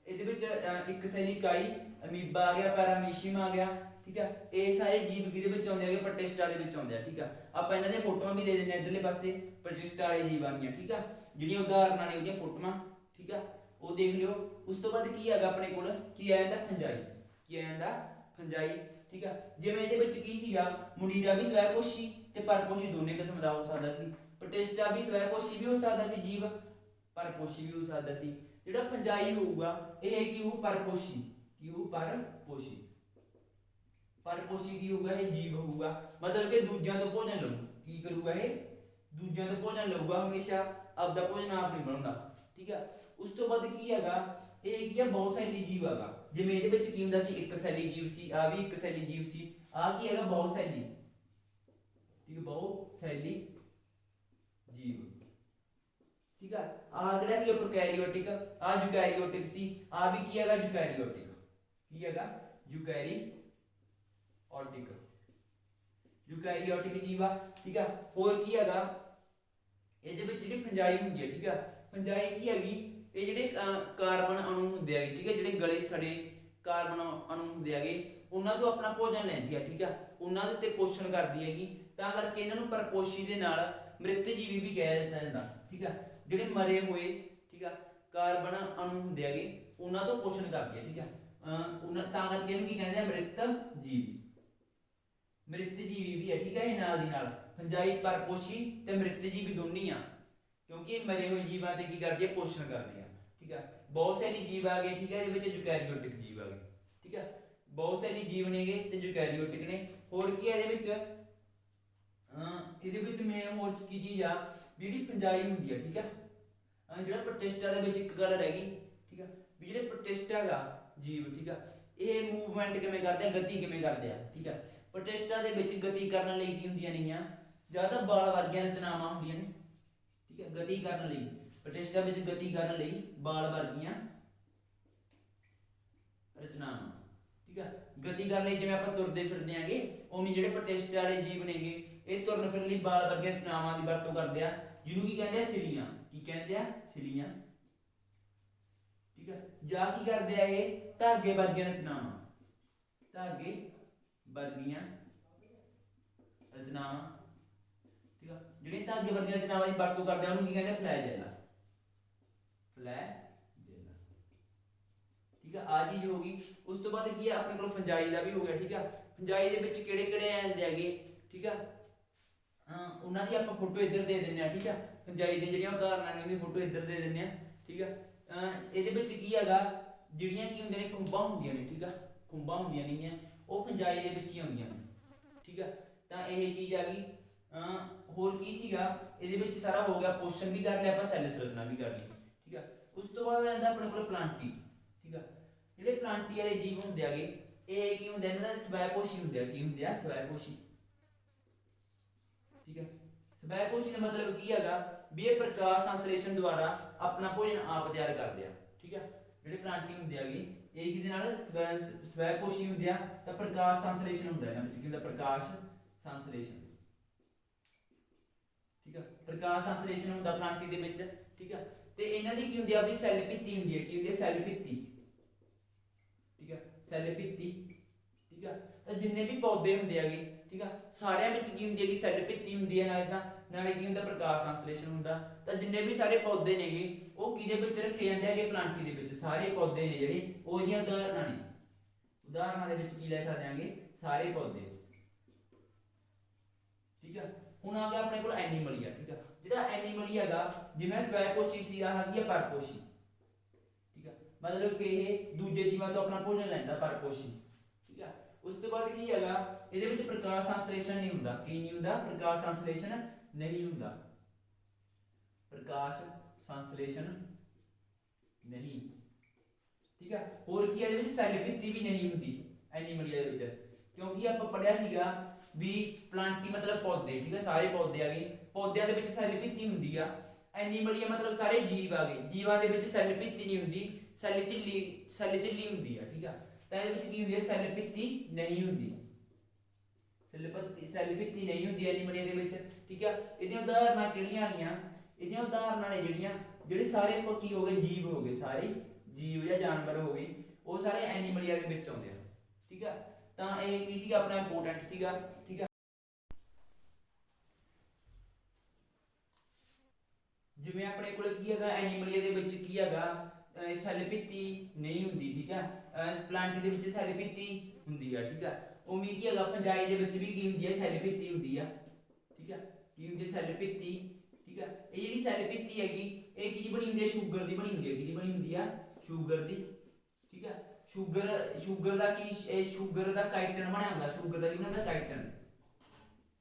ਇਹਦੇ ਵਿੱਚ ਇੱਕ ਸੈਲੀ ਕਾਈ ਅਮੀਬਾ ਆ ਗਿਆ ਪੈਰਾਮੀਸ਼ੀਅਮ ਆ ਗਿਆ। ਠੀਕ ਆ ਇਹ ਸਾਰੇ ਜੀਵ ਕਿਹਦੇ ਵਿੱਚ ਆਉਂਦੇ ਹੈਗੇ ਪ੍ਰਤਿਸ਼ਠਾ ਦੇ ਵਿੱਚ ਆਉਂਦੇ ਆ। ਠੀਕ ਆ ਆਪਾਂ ਇਹਨਾਂ ਦੀਆਂ ਫੋਟੋਆਂ ਵੀ ਦੇ ਦਿੰਦੇ ਆ ਇਧਰਲੇ ਪਾਸੇ ਪ੍ਰਤਿਸ਼ਠਾ ਵਾਲੇ ਜੀਵਾਂ ਦੀਆਂ। ਠੀਕ ਆ ਜਿਹੜੀਆਂ ਉਦਾਹਰਨਾਂ ਨੇ ਉਹਦੀਆਂ ਫੋਟੋਆਂ। ਠੀਕ ਆ ਉਹ ਦੇਖ ਲਿਓ। ਉਸ ਤੋਂ ਬਾਅਦ ਕੀ ਹੈਗਾ ਆਪਣੇ ਕੋਲ ਕੀ ਆ ਜਾਂਦਾ ਫੰਜਾਈ। ਕੀ ਆ ਜਾਂਦਾ ਫੰਜਾਈ। ਠੀਕ ਆ ਜਿਵੇਂ ਇਹਦੇ ਵਿੱਚ ਕੀ ਸੀਗਾ ਮੁਨੀਰਾ ਵੀ ਸਵੈਪੋਸ਼ੀ ਤੇ ਪਰਪੋਸ਼ੀ ਦੋਨੇ ਕਿਸਮ ਦਾ ਹੋ ਸਕਦਾ ਸੀ। ਪ੍ਰਤਿਸ਼ਠਾ ਵੀ ਸਵੈਪੋਸ਼ੀ ਵੀ ਹੋ ਸਕਦਾ ਸੀ ਜੀਵ ਪਰਪੋਸ਼ੀ ਵੀ ਹੋ ਸਕਦਾ ਸੀ। ਜਿਹੜਾ ਫੰਜਾਈ ਹੋਊਗਾ ਇਹ ਕੀ ਹੋਊ ਪਰਪੋਸ਼ੀ। ਕੀ ਹੋਊ ਪਰਪੋਸ਼ੀ। ਪਰਪੋਸ਼ੀ ਕੀ ਹੋਊਗਾ ਇਹ ਜੀਵ ਹੋਊਗਾ ਮਤਲਬ ਕਿ ਦੂਜਿਆਂ ਤੋਂ ਭੋਜਨ ਲਊ। ਕੀ ਕਰੂਗਾ ਇਹ ਦੂਜਿਆਂ ਤੋਂ ਭੋਜਨ ਲਊਗਾ ਹਮੇਸ਼ਾ ਆਪਦਾ ਭੋਜਨ ਆਪ ਨਹੀਂ ਬਣਾਉਂਦਾ। ਠੀਕ ਆ ਉਸ ਤੋਂ ਬਾਅਦ ਕੀ ਹੈਗਾ ਇਹ ਕੀ ਆ ਬਹੁਸੈਲੀ ਜੀਵ ਹੈਗਾ। ਜਿਵੇਂ ਇਹਦੇ ਵਿੱਚ ਕੀ ਹੁੰਦਾ ਸੀ ਇੱਕ ਸੈਲੀ ਜੀਵ ਸੀ ਆ ਵੀ ਇੱਕ ਸੈਲੀ ਜੀਵ ਸੀ ਆ ਕੀ ਹੈਗਾ ਬਹੁਸੈਲੀ। ਠੀਕ ਬਹੁਸੈਲੀ ਜੀਵ। ਠੀਕ ਆ ਕਿਹੜਾ ਸੀ ਪ੍ਰੋਕੈਰੀਓਟਿਕ ਆ ਯੂਕੈਰੀਓਟਿਕ ਸੀ ਆ ਵੀ ਕੀ ਹੈਗਾ ਯੂਕੈਰੀਓਟਿਕ। ਕੀ ਹੈਗਾ ਯੂਕੈਰੀਓਟਿਕ ਜੀਵ ਆ। ਠੀਕ ਆ ਹੋਰ ਕੀ ਹੈਗਾ ਇਹਦੇ ਵਿੱਚ ਜਿਹੜੀ ਫੰਜਾਈ ਹੁੰਦੀ ਹੈ। ਠੀਕ ਆ ਫੰਜਾਈ ਕੀ ਹੈਗੀ ਇਹ ਜਿਹੜੇ ਕਾਰਬਨ ਅਣੂ ਹੁੰਦੇ ਆ। ਠੀਕ ਹੈ ਜਿਹੜੇ ਗਲੇ ਸੜੇ ਕਾਰਬਨ ਅਣੂ ਹੁੰਦੇ ਹੈਗੇ ਉਹਨਾਂ ਤੋਂ ਆਪਣਾ ਭੋਜਨ ਲੈਂਦੀ ਆ, ਠੀਕ ਆ, ਉਹਨਾਂ ਦੇ ਉੱਤੇ ਪੋਸ਼ਣ ਕਰਦੀ ਹੈਗੀ, ਤਾਂ ਕਰਕੇ ਇਹਨਾਂ ਨੂੰ ਪਰਪੋਸ਼ੀ ਦੇ ਨਾਲ ਮ੍ਰਿਤ ਜੀਵੀ ਵੀ ਕਿਹਾ ਜਾਂਦਾ, ਠੀਕ ਆ। ਜਿਹੜੇ ਮਰੇ ਹੋਏ, ਠੀਕ ਆ, ਕਾਰਬਨ ਅਣੂ ਹੁੰਦੇ ਹੈਗੇ ਉਹਨਾਂ ਤੋਂ ਪੋਸ਼ਣ ਕਰਦੀ ਹੈ, ਠੀਕ ਆ, ਉਹਨਾਂ ਤਾਂ ਕਰਕੇ ਇਹਨੂੰ ਕੀ ਕਹਿੰਦੇ ਆ, ਮ੍ਰਿਤ ਜੀਵੀ। ਮ੍ਰਿਤ ਜੀਵੀ ਵੀ ਹੈ, ਠੀਕ ਹੈ, ਇਹ ਨਾਲ ਦੀ ਨਾਲ ਫੰਜਾਈ, ਪਰਪੋਸ਼ੀ ਤੇ ਮ੍ਰਿਤ ਜੀਵੀ ਦੋਨੀ ਆ, ਕਿਉਂਕਿ ਇਹ ਮਰੇ ਹੋਏ ਜੀਵਾਂ ਤੇ ਕੀ ਕਰਦੀ ਹੈ, ਪੋਸ਼ਣ ਕਰਦੀ ਆ, ਠੀਕ ਆ। ਬਹੁਤ ਸਾਰੇ ਜੀਵ ਆ ਗਏ, ਠੀਕ ਹੈ, ਇਹਦੇ ਵਿੱਚ ਯੂਕੈਰੀਓਟਿਕ ਜੀਵ ਆ ਗਏ, ਠੀਕ ਆ, ਬਹੁਤ ਸਾਰੇ ਜੀਵ ਨੇਗੇ ਤੇ ਯੂਕੈਰੀਓਟਿਕ ਨੇ। ਹੋਰ ਕੀ ਹੈ ਇਹਦੇ ਵਿੱਚ ਮੇਨ ਹੋਰ ਕੀ ਚੀਜ਼ ਆ, ਜਿਹੜੀ ਫੰਜਾਈ ਹੁੰਦੀ ਆ, ਠੀਕ ਆ, ਜਿਹੜਾ ਪ੍ਰੋਟਿਸਟਾ ਦੇ ਵਿੱਚ ਇੱਕ ਗੱਲ ਰਹਿ ਗਈ, ਠੀਕ ਆ, ਵੀ ਜਿਹੜੇ ਪ੍ਰੋਟਿਸਟਾ ਹੈਗਾ ਜੀਵ, ਠੀਕ ਆ, ਇਹ ਮੂਵਮੈਂਟ ਕਿਵੇਂ ਕਰਦੇ ਆ, ਗਤੀ ਕਿਵੇਂ ਕਰਦੇ ਆ, ਠੀਕ ਆ। ਪ੍ਰੋਟਿਸਟਾ ਦੇ ਵਿੱਚ ਗਤੀ ਕਰਨ ਲਈ ਕੀ ਹੁੰਦੀਆਂ ਨੇਗੀਆਂ, ਜ਼ਿਆਦਾ ਬਾਲ ਵਰਗੀਆਂ ਰਚਨਾਵਾਂ ਹੁੰਦੀਆਂ ਨੇ, ਠੀਕ ਹੈ, ਗਤੀ ਕਰਨ ਲਈ। ਪ੍ਰੋਟਿਸਟਾ ਵਿੱਚ ਗਤੀ ਕਰਨ ਲਈ ਬਾਲ ਵਰਗੀਆਂ ਰਚਨਾਵਾਂ, ਠੀਕ ਆ। ਗਤੀ ਕਰਨ ਲਈ ਜਿਵੇਂ ਆਪਾਂ ਤੁਰਦੇ ਫਿਰਦੇ ਆਂਗੇ, ਉਵੇਂ ਜਿਹੜੇ ਪ੍ਰੋਟਿਸਟਾ ਵਾਲੇ ਜੀਵ ਨੇਗੇ ਇਹ ਤੁਰਨ ਫਿਰਨ ਲਈ ਬਾਲ ਵਰਗੀਆਂ ਰਚਨਾਵਾਂ ਦੀ ਵਰਤੋਂ ਕਰਦੇ ਆ, ਜਿਹਨੂੰ ਕੀ ਕਹਿੰਦੇ ਆ, ਸਿਲੀਆਂ। ਕੀ ਕਹਿੰਦੇ ਆ, ਸਿਲੀਆਂ, ਠੀਕ ਆ। ਜਾਂ ਕੀ ਕਰਦੇ ਆ, ਇਹ ਧਾਗੇ ਵਰਗੀਆਂ ਰਚਨਾਵਾਂ, ਧਾਗੇ ਵਰਗੀਆਂ ਰਚਨਾਵਾਂ, ਠੀਕ ਆ। ਜਿਹੜੇ ਧਾਗੇ ਵਰਗੀਆਂ ਰਚਨਾਵਾਂ ਦੀ ਵਰਤੋਂ ਕਰਦੇ ਆ ਉਹਨੂੰ ਕੀ ਕਹਿੰਦੇ ਆ, ਫਲੈਜੈਲਾ, ਫਲੈਜੈਲਾ, ਠੀਕ ਆ। ਆ ਚੀਜ਼ ਹੋ ਗਈ। ਉਸ ਤੋਂ ਬਾਅਦ ਕੀ ਆ, ਆਪਣੇ ਕੋਲ ਫੰਜਾਈ ਦਾ ਵੀ ਹੋ ਗਿਆ, ਠੀਕ ਆ। ਫੰਜਾਈ ਦੇ ਵਿੱਚ ਕਿਹੜੇ ਕਿਹੜੇ ਆਉਂਦੇ ਹੈਗੇ, ਠੀਕ ਆ, ਉਹਨਾਂ ਦੀ ਆਪਾਂ ਫੋਟੋ ਇੱਧਰ ਦੇ ਦਿੰਦੇ ਆ, ਠੀਕ ਆ। ਫੰਜਾਈ ਦੇ ਜਿਹੜੀਆਂ ਉਦਾਹਰਨਾਂ ਨੇ ਉਹਦੀ ਫੋਟੋ ਇੱਧਰ ਦੇ ਦਿੰਦੇ ਆ, ਠੀਕ ਆ। ਇਹਦੇ ਵਿੱਚ ਕੀ ਹੈਗਾ, ਜਿਹੜੀਆਂ ਕੀ ਹੁੰਦੀਆਂ ਨੇ, ਖੁੰਬਾਂ ਹੁੰਦੀਆਂ ਨੇ, ਠੀਕ ਆ, ਖੁੰਬਾਂ ਹੁੰਦੀਆਂ ਨੇਗੀਆਂ, ਉਹ ਫੰਜਾਈ ਦੇ ਵਿੱਚ ਹੀ ਆਉਂਦੀਆਂ ਨੇ, ਠੀਕ ਆ। ਤਾਂ ਇਹ ਚੀਜ਼ ਆ ਗਈ। ਹੋਰ ਕੀ ਸੀਗਾ ਇਹਦੇ ਵਿੱਚ, ਸਾਰਾ ਹੋ ਗਿਆ, ਪੋਸ਼ਣ ਵੀ ਕਰ ਲਿਆ ਆਪਾਂ, ਸੈੱਲ ਸੰਰਚਨਾ ਵੀ ਕਰ ਲਈ, ਠੀਕ ਆ। ਉਸ ਤੋਂ ਬਾਅਦ ਆਉਂਦਾ ਆਪਣੇ ਕੋਲ ਪਲਾਂਟੀ, ਠੀਕ ਆ। ਜਿਹੜੇ ਪਲਾਂਟੀ ਵਾਲੇ ਜੀਵ ਹੁੰਦੇ ਆਗੇ ਇਹ ਕੀ ਹੁੰਦੇ, ਇਹਨਾਂ ਦਾ ਸਵੈਪੋਸ਼ੀ ਹੁੰਦੇ ਆ। ਕੀ ਹੁੰਦੇ ਆ, ਸਵੈਪੋਸ਼ੀ, ਠੀਕ ਹੈ। ਸਵੈਪੋਸ਼ੀ ਦਾ ਮਤਲਬ ਕੀ ਹੈਗਾ, ਵੀ ਇਹ ਪ੍ਰਕਾਸ਼ ਸੰਸਲੇਸ਼ਣ ਦੁਆਰਾ ਆਪਣਾ ਭੋਜਨ ਆਪ ਤਿਆਰ ਕਰਦੇ ਆ, ਠੀਕ ਹੈ। ਜਿਹੜੇ ਪਲਾਂਟੀ ਹੁੰਦੇ ਆਗੇ ਇਹ ਕਿਹਦੇ ਨਾਲ ਸਵੈਪੋਸ਼ੀ ਹੁੰਦੇ ਆ, ਤਾਂ ਪ੍ਰਕਾਸ਼ ਸੰਸਲੇਸ਼ਣ ਹੁੰਦਾ ਇਹਨਾਂ ਵਿੱਚ। ਕੀ ਹੁੰਦਾ, ਪ੍ਰਕਾਸ਼ ਸੰਸਲੇਸ਼ਣ, ਠੀਕ ਹੈ। ਪ੍ਰਕਾਸ਼ ਸੰਸਲੇਸ਼ਣ ਹੁੰਦਾ ਪਲਾਂਟੀ ਦੇ ਵਿੱਚ, ਠੀਕ ਹੈ। ਤੇ ਇਹਨਾਂ ਦੀ ਕੀ ਹੁੰਦੀ ਆ, ਆਪਣੀ ਸੈੱਲ ਭਿੱਤੀ ਹੁੰਦੀ ਹੈ। ਕੀ ਹੁੰਦੀ ਹੈ, ਸੈੱਲ ਭਿੱਤੀ, ਠੀਕ ਹੈ, ਸੈੱਲ ਭਿੱਤੀ, ਠੀਕ ਹੈ। ਤਾਂ ਜਿੰਨੇ ਵੀ ਪੌਦੇ ਹੁੰਦੇ ਹੈਗੇ, ਠੀਕ ਆ, ਸਾਰਿਆਂ ਵਿੱਚ ਕੀ ਹੁੰਦੀ ਹੈਗੀ, ਸੈੱਲ ਭਿੱਤੀ ਹੁੰਦੀ ਹੈ, ਨਾਲੇ ਕੀ ਹੁੰਦਾ, ਪ੍ਰਕਾਸ਼ ਸੰਸਲੇਸ਼ਣ ਹੁੰਦਾ। ਤਾਂ ਜਿੰਨੇ ਵੀ ਸਾਰੇ ਪੌਦੇ ਨੇਗੇ ਉਹ ਕਿਹਦੇ ਵਿੱਚ ਰੱਖੇ ਜਾਂਦੇ ਹੈਗੇ, ਪਲਾਂਟੀ ਦੇ ਵਿੱਚ। ਸਾਰੇ ਪੌਦੇ ਨੇ ਜਿਹੜੇ ਉਹਦੀਆਂ ਉਦਾਹਰਨਾਂ ਨੇ, ਉਦਾਹਰਨਾਂ ਦੇ ਵਿੱਚ ਕੀ ਲੈ ਸਕਦੇ ਆਂਗੇ, ਸਾਰੇ ਪੌਦੇ, ਠੀਕ ਆ। ਹੁਣ ਆ ਗਿਆ ਆਪਣੇ ਕੋਲ ਐਨੀਮਲੀਆ, ਠੀਕ ਆ। ਜਿਹੜਾ ਐਨੀਮਲੀਆ ਹੈਗਾ, ਜਿਵੇਂ ਸਵੈਪੋਸ਼ੀ ਸੀ, ਆ ਹੈਗੀ ਆ ਪਰਪੋਸ਼ੀ, ਠੀਕ ਆ। ਮਤਲਬ ਕਿ ਇਹ ਦੂਜੇ ਜੀਵਾਂ ਤੋਂ ਆਪਣਾ ਭੋਜਨ ਲੈਂਦਾ, ਪਰਪੋਸ਼ੀ, ਠੀਕ ਆ। ਉਸ ਤੋਂ ਬਾਅਦ ਕੀ ਹੈਗਾ, ਇਹਦੇ ਵਿੱਚ ਪ੍ਰਕਾਸ਼ ਸੰਸਲੇਸ਼ਣ ਨਹੀਂ ਹੁੰਦਾ। ਕੀ ਨਹੀਂ ਹੁੰਦਾ, ਪ੍ਰਕਾਸ਼ ਸੰਸਲੇਸ਼ਣ ਨਹੀਂ ਹੁੰਦਾ, ਪ੍ਰਕਾਸ਼ ਸੰਸਲੇਸ਼ਣ ਨਹੀਂ, ਠੀਕ ਆ। ਹੋਰ ਕੀ ਹੈ, ਇਹਦੇ ਵਿੱਚ ਸੈੱਲ ਭਿੱਤੀ ਵੀ ਨਹੀਂ ਹੁੰਦੀ ਐਨੀਮਲੀਆ ਦੇ ਵਿੱਚ, ਕਿਉਂਕਿ ਆਪਾਂ ਪੜਿਆ ਸੀਗਾ ਵੀ ਪਲਾਂਟੀ ਮਤਲਬ ਪੌਦੇ, ਠੀਕ ਆ, ਸਾਰੇ ਪੌਦੇ ਆ ਗਏ, ਪੌਦਿਆਂ ਦੇ ਵਿੱਚ ਸੈੱਲ ਭਿੱਤੀ ਹੁੰਦੀ ਆ। ਐਨੀਮਲੀਆ ਮਤਲਬ ਸਾਰੇ ਜੀਵ ਆ ਗਏ, ਜੀਵਾਂ ਦੇ ਵਿੱਚ ਸੈੱਲ ਭਿੱਤੀ ਨਹੀਂ ਹੁੰਦੀ, ਸੈੱਲ ਝਿੱਲੀ ਹੁੰਦੀ ਆ, ਠੀਕ ਆ। ਤਾਂ ਇਹਦੇ ਵਿੱਚ ਕੀ ਹੁੰਦੀ ਹੈ, ਸੈੱਲ ਭਿੱਤੀ ਨਹੀਂ ਹੁੰਦੀ, ਸੈੱਲ ਭਿੱਤੀ ਨਹੀਂ ਹੁੰਦੀ ਐਨੀਮਲੀਆ ਦੇ ਵਿੱਚ, ਠੀਕ ਆ। ਇਹਦੀਆਂ ਉਦਾਹਰਨਾਂ ਕਿਹੜੀਆਂ ਆ ਗਈਆਂ, ਇਹਦੀਆਂ ਉਦਾਹਰਨਾਂ ਨੇ ਜਿਹੜੇ ਸਾਰੇ ਕੀ ਹੋ ਗਏ, ਜੀਵ ਹੋ ਗਏ, ਸਾਰੇ ਜੀਵ ਜਾਂ ਜਾਨਵਰ ਹੋ ਗਏ, ਉਹ ਸਾਰੇ ਐਨੀਮਲੀਆ ਦੇ ਵਿੱਚ ਆਉਂਦੇ ਆ, ਠੀਕ ਆ। ਤਾਂ ਇਹ ਕੀ ਸੀਗਾ, ਆਪਣਾ ਇੰਪੋਰਟੈਂਟ ਸੀਗਾ, ਠੀਕ ਆ। ਜਿਵੇਂ ਆਪਣੇ ਕੋਲ ਕੀ ਹੈਗਾ, ਐਨੀਮਲੀਆ ਦੇ ਵਿੱਚ ਕੀ ਹੈਗਾ, ਸੈੱਲ ਭਿੱਤੀ ਨਹੀਂ ਹੁੰਦੀ, ਠੀਕ ਆ। ਪਲਾਂਟੀ ਦੇ ਵਿੱਚ ਸੈੱਲ ਭਿੱਤੀ ਹੁੰਦੀ ਆ, ਠੀਕ ਆ। ਉਵੇਂ ਕੀ ਹੈਗਾ, ਫੰਜਾਈ ਦੇ ਵਿੱਚ ਵੀ ਕੀ ਹੁੰਦੀ ਹੈ, ਸੈੱਲ ਭਿੱਤੀ ਹੁੰਦੀ ਆ, ਠੀਕ ਆ। ਕੀ ਹੁੰਦੀ ਹੈ, ਸੈੱਲ ਭਿੱਤੀ, ਠੀਕ ਆ। ਇਹ ਜਿਹੜੀ ਸੈੱਲ ਭਿੱਤੀ ਹੈਗੀ ਇਹ ਕਿਹਦੀ ਬਣੀ ਹੁੰਦੀ ਹੈ, ਸ਼ੂਗਰ ਦੀ ਬਣੀ ਹੁੰਦੀ ਹੈ। ਕਿਹਦੀ ਬਣੀ ਹੁੰਦੀ ਆ, ਸ਼ੂਗਰ ਦੀ, ਠੀਕ ਆ। ਸ਼ੂਗਰ ਦਾ ਕੀ, ਇਹ ਸ਼ੂਗਰ ਦਾ ਕਾਈਟਨ ਬਣਿਆ ਹੁੰਦਾ, ਸ਼ੂਗਰ ਦਾ ਕੀ ਹੁੰਦਾ, ਕਾਈਟਨ,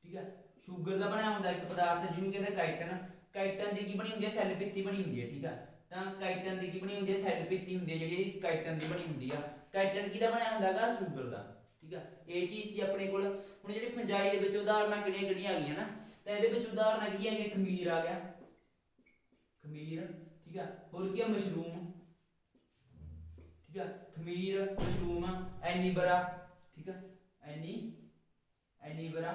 ਠੀਕ ਆ। ਸ਼ੂਗਰ ਦਾ ਬਣਿਆ ਹੁੰਦਾ ਇੱਕ ਪਦਾਰਥ ਜਿਹਨੂੰ ਕਹਿੰਦੇ ਕਾਈਟਨ। ਕਾਈਟਨ ਦੀ ਕੀ ਬਣੀ ਹੁੰਦੀ ਹੈ, ਸੈੱਲ ਭਿੱਤੀ ਬਣੀ ਹੁੰਦੀ ਹੈ, ਠੀਕ ਆ। ਤਾਂ ਕਾਈਟਨ ਦੀ ਕੀ ਬਣੀ ਹੁੰਦੀ ਹੈ, ਸੈੱਲ ਭਿੱਤੀ ਹੁੰਦੀ ਹੈ, ਜਿਹੜੀ ਕਾਈਟਨ ਦੀ ਬਣੀ ਹੁੰਦੀ ਆ। ਕਾਈਟਨ ਕਿਹਦਾ ਬਣਿਆ ਹੁੰਦਾ ਹੈਗਾ, ਸ਼ੂਗਰ ਦਾ, ਠੀਕ ਆ। ਇਹ ਚੀਜ਼ ਸੀ ਆਪਣੇ ਕੋਲ। ਹੁਣ ਜਿਹੜੀ ਫੰਜਾਈ ਦੇ ਵਿੱਚ ਉਦਾਹਰਨਾਂ ਕਿਹੜੀਆਂ ਕਿਹੜੀਆਂ ਆ ਗਈਆਂ ਨਾ, ਤਾਂ ਇਹਦੇ ਵਿੱਚ ਉਦਾਹਰਨਾਂ ਕਿਹੜੀਆਂ ਹੈਗੀਆਂ, ਖਮੀਰ ਆ ਗਿਆ, ਖਮੀਰ, ਠੀਕ ਆ। ਹੋਰ ਕੀ ਆ, ਮਸ਼ਰੂਮ, ਠੀਕ ਆ। ਖਮੀਰ, ਮਸ਼ਰੂਮ, ਐਨੀਬਰਾ, ਠੀਕ ਆ, ਐਨੀਬਰਾ,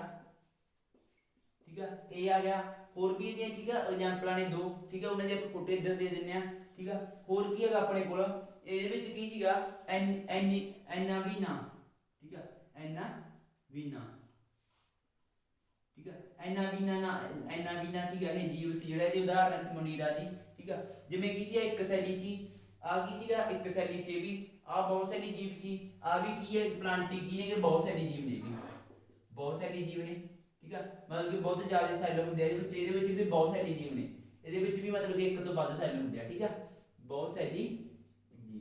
ठीक है ये आ गया। होर भी ਇਹਦੀਆਂ ठीक है एग्जांपल ने दो ठीक है ਉਹਨਾਂ ਦੇ ਆਪਾਂ ਫੋਟੋ ਇੱਧਰ ਦੇ ਦਿੰਨੇ ਆ ठीक है। होर ਕੀ ਹੈਗਾ ਆਪਣੇ ਕੋਲ ਇਹਦੇ ਵਿੱਚ ਕੀ ਸੀਗਾ ਐਨਾ ਵੀਨਾ ठीक है ਐਨਾ ਵੀਨਾ ठीक है ਐਨਾ ਵੀਨਾ ਸੀਗਾ ਇਹ ਜੀਵ ਸੀ ਜਿਹੜਾ ਇਹਦੀ ਉਦਾਹਰਨ ਸੀ ਮਨੀਰਾ ਦੀ ठीक है। ਜਿਵੇਂ ਕੀ ਸੀ ਇੱਕ ਸੈਲੀ ਸੀ ਆ ਕੀ ਸੀਗਾ ਇੱਕ ਸੈਲੀ ਸੀ ਵੀ ਆ ਬਹੁਤ ਸਾਰੀ ਜੀਵ ਸੀ ਆ ਵੀ ਕੀ ਹੈ ਪਲਾਂਟੀ ਕੀ ਨੇ ਕਿ ਬਹੁਤ ਸਾਰੀ ਜੀਵ ਨੇ ਬਹੁਤ ਸਾਰੀ ਜੀਵ ਨੇ ठीक है। मतलब कि बहुत ज्यादा सैल होंगे भी बहुत सारी जीव ने ये भी मतलब कि एक तो ਵੱਧ सैल होंगे ठीक है बहुत सारी जीव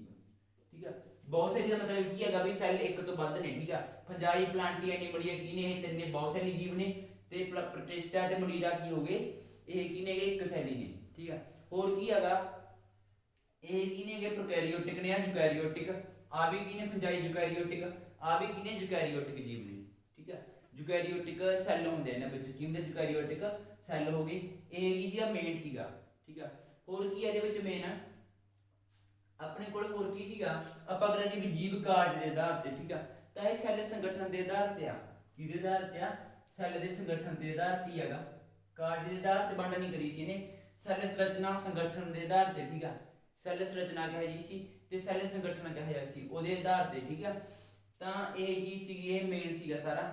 ठीक है। बहुत सारी का मतलब की है भी सैल एक तो ਵੱਧ ने ठीक है। फंजाई प्लांटी एनिमलिया की ने तिन्ने बहुत सारी जीव ने ते प्रोटिस्टा ते मोनीरा की हो गए ये की ने एक सैली ने ठीक है। और की हैगा ये की ने प्रोकैरियोटिक ने यूकैरियोटिक आ भी की ने फंजाई यूकैरियोटिक आ भी की ने यूकैरियोटिक जीव ने ठीक है। यूकैरियोटिक सैल होंगे इन्हां विच की होंदे यूकैरियोटिक सैल हो गए ये की जी मेन सीगा ठीक है। होर की इहदे विच मेन अपने कोल होर की सीगा आपां अगर असीं भी जीव कार्य दे आधार ते ठीक है तां इह सैल संगठन दे आधार ते आ किहदे आधार ते आ सैल दे संगठन दे आधार ते ही हैगा कार्य दे आधार ते वंड नहीं करी सी इहने सैल संरचना संगठन दे आधार ते ठीक है। सैल संरचना कहे जी सी ते सैल संगठन कहे सी ओहदे आधार ते ठीक है। तां इह चीज सीगी इह मेन सीगा सारा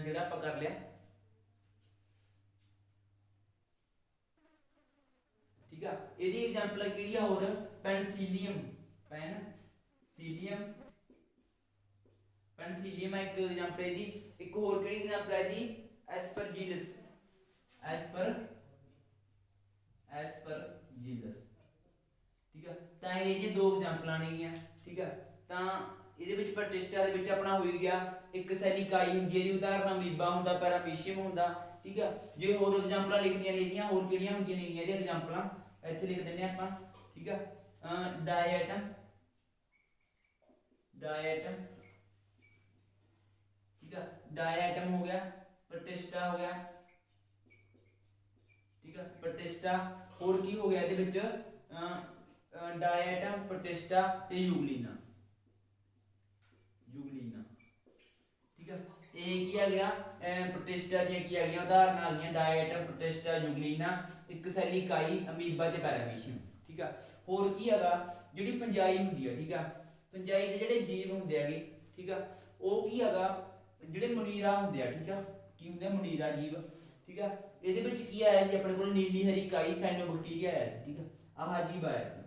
ਜਿਹੜਾ ਆਪਾਂ ਕਰ ਲਿਆ ठीक है। ਇਹਦੀ एग्जांपल ਕਿਹੜੀ ਆ ਹੋਰ ਪੈਨਸੀਲੀਅਮ ਪੈਨਸੀਲੀਅਮ ਇੱਕ एग्जांपल ਇਹਦੀ ਇੱਕ ਹੋਰ ਕਿਹੜੀ एग्जांपल ਹੈ ਇਹਦੀ ਐਸਪਰਜੀਲਸ ठीक है। ਤਾਂ ਇਹ ਜੇ ਦੋ एग्जांपल ਨੇਗੀਆਂ ठीक है। ਤਾਂ ਇਹਦੇ ਵਿੱਚ ਪ੍ਰੋਟਿਸਟਾ ਦੇ ਵਿੱਚ ਆਪਣਾ ਹੋਈ ਗਿਆ ਇੱਕ ਸੈਲੀ ਇਕਾਈ ਹੁੰਦੀ ਹੈ ਇਹਦੀ ਉਦਾਹਰਨ ਅਮੀਬਾ ਹੁੰਦਾ ਪੈਰਾਮੀਸ਼ੀਅਮ ਹੁੰਦਾ ਠੀਕ ਹੈ। ਜੇ ਹੋਰ ਐਗਜ਼ਾਮਪਲਾਂ ਲਿਖਣੀਆਂ ਨੇ ਇਹਦੀਆਂ ਹੋਰ ਕਿਹੜੀਆਂ ਹੁੰਦੀਆਂ ਨੇ ਇਹਦੀਆਂ ਐਗਜ਼ਾਮਪਲਾਂ ਇੱਥੇ ਲਿਖ ਦਿੰਨੇ ਆਪਾਂ ਠੀਕ ਹੈ। ਡਾਇਆਟਮ ठीक है। डायटम हो गया प्रतिष्ठा हो गया ठीक है। प्रतिष्ठा और की हो गया ਇਹਦੇ ਵਿੱਚ डायटम प्रतिष्ठा ਤੇ यूगलिना ठीक है। ये की आ गया प्रतिष्ठा दी की आ गई उदाहरण आ गई डायटम प्रतिष्ठा यूगलिना एक सैली इकाई अमीबा ते पैरामीशियम ठीक है। और की हैगा जिहड़ी फंजाई हुंदी है ठीक है फंजाई दे जिहड़े जीव हुंदे हैगे ठीक है वो की हैगा जिहड़े मोनीरा हुंदे आ ठीक है की हुंदे मोनीरा जीव ठीक है। ਇਹਦੇ ਵਿੱਚ ਕੀ ਆਇਆ ਸੀ ਆਪਣੇ ਕੋਲ नीली हरी इकाई साइनोबैक्टीरिया आया ਸੀ ठीक है आह जीव आया ਸੀ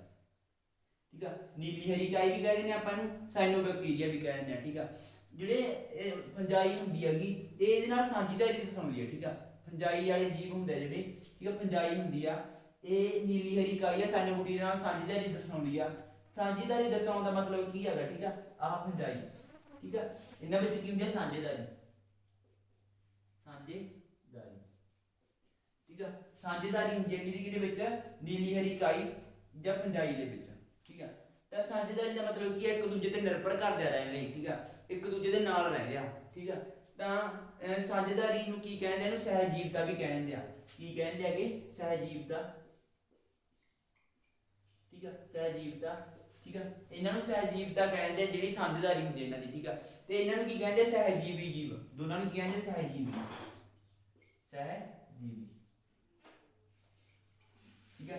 ठीक है। नीली हरी इकाई भी कह दिंदे ਆਪਾਂ ਨੂੰ साइनोबैक्टीरिया भी कह दिंदे ठीक है। ਜਿਹੜੇ ਫੰਜਾਈ ਹੁੰਦੀ ਹੈਗੀ ਇਹ ਇਹਦੇ ਨਾਲ ਸਾਂਝੀਦਾਰੀ ਦਰਸਾਉਂਦੀ ਹੈ ਠੀਕ ਆ। ਫੰਜਾਈ ਵਾਲੇ ਜੀਵ ਹੁੰਦੇ ਜਿਹੜੇ ਠੀਕ ਆ ਫੰਜਾਈ ਹੁੰਦੀ ਆ ਇਹ ਨੀਲੀ ਹਰੀ ਇਕਾਈ ਆ ਸਾइनोबैक्टीरिया ਨਾਲ ਸਾਂਝੀਦਾਰੀ ਦਰਸਾਉਂਦੀ ਆ। ਸਾਂਝੀਦਾਰੀ ਦਰਸਾਉਣ ਦਾ ਮਤਲਬ ਕੀ ਹੈਗਾ ਠੀਕ ਆ ਆਹ ਫੰਜਾਈ ਠੀਕ ਆ ਇਹਨਾਂ ਵਿੱਚ ਕੀ ਹੁੰਦੀ ਆ ਸਾਂਝੇਦਾਰੀ ਠੀਕ ਆ। ਸਾਂਝੇਦਾਰੀ ਹੁੰਦੀ ਹੈ ਕਿਹਦੇ ਵਿੱਚ ਨੀਲੀ ਹਰੀ ਇਕਾਈ ਜਾਂ ਫੰਜਾਈ ਦੇ ਵਿੱਚ ਠੀਕ ਆ। ਤਾਂ ਸਾਂਝੇਦਾਰੀ ਦਾ ਮਤਲਬ ਕੀ ਹੈ ਇੱਕ ਦੂਜੇ ਤੇ ਨਿਰਭਰ ਕਰਦੇ ਰਹਿਣ ਲਈ ਠੀਕ ਆ ਇੱਕ ਦੂਜੇ ਦੇ ਨਾਲ ਰਹਿੰਦੇ ਆ ਠੀਕ ਆ। ਤਾਂ ਸਾਂਝੇਦਾਰੀ ਨੂੰ ਕੀ ਕਹਿੰਦੇ ਆ ਇਹਨੂੰ ਸਹਿਜੀਵਤਾ ਵੀ ਕਹਿੰਦੇ ਆ ਕੀ ਕਹਿੰਦੇ ਆ ਕਿ ਸਹਿਜੀਵਤਾ ਠੀਕ ਆ ਸਹਿਜੀਵਤਾ ਠੀਕ ਆ। ਇਹਨਾਂ ਨੂੰ ਸਹਿਜੀਵਤਾ ਕਹਿੰਦੇ ਆ ਜਿਹੜੀ ਸਾਂਝੇਦਾਰੀ ਹੁੰਦੀ ਇਹਨਾਂ ਦੀ ਠੀਕ ਆ। ਤੇ ਇਹਨਾਂ ਨੂੰ ਕੀ ਕਹਿੰਦੇ ਆ ਸਹਿਜੀਵੀ ਜੀਵ ਦੋਨਾਂ ਨੂੰ ਕੀ ਕਹਿੰਦੇ ਸਹਿਜੀਵੀ ਠੀਕ ਆ।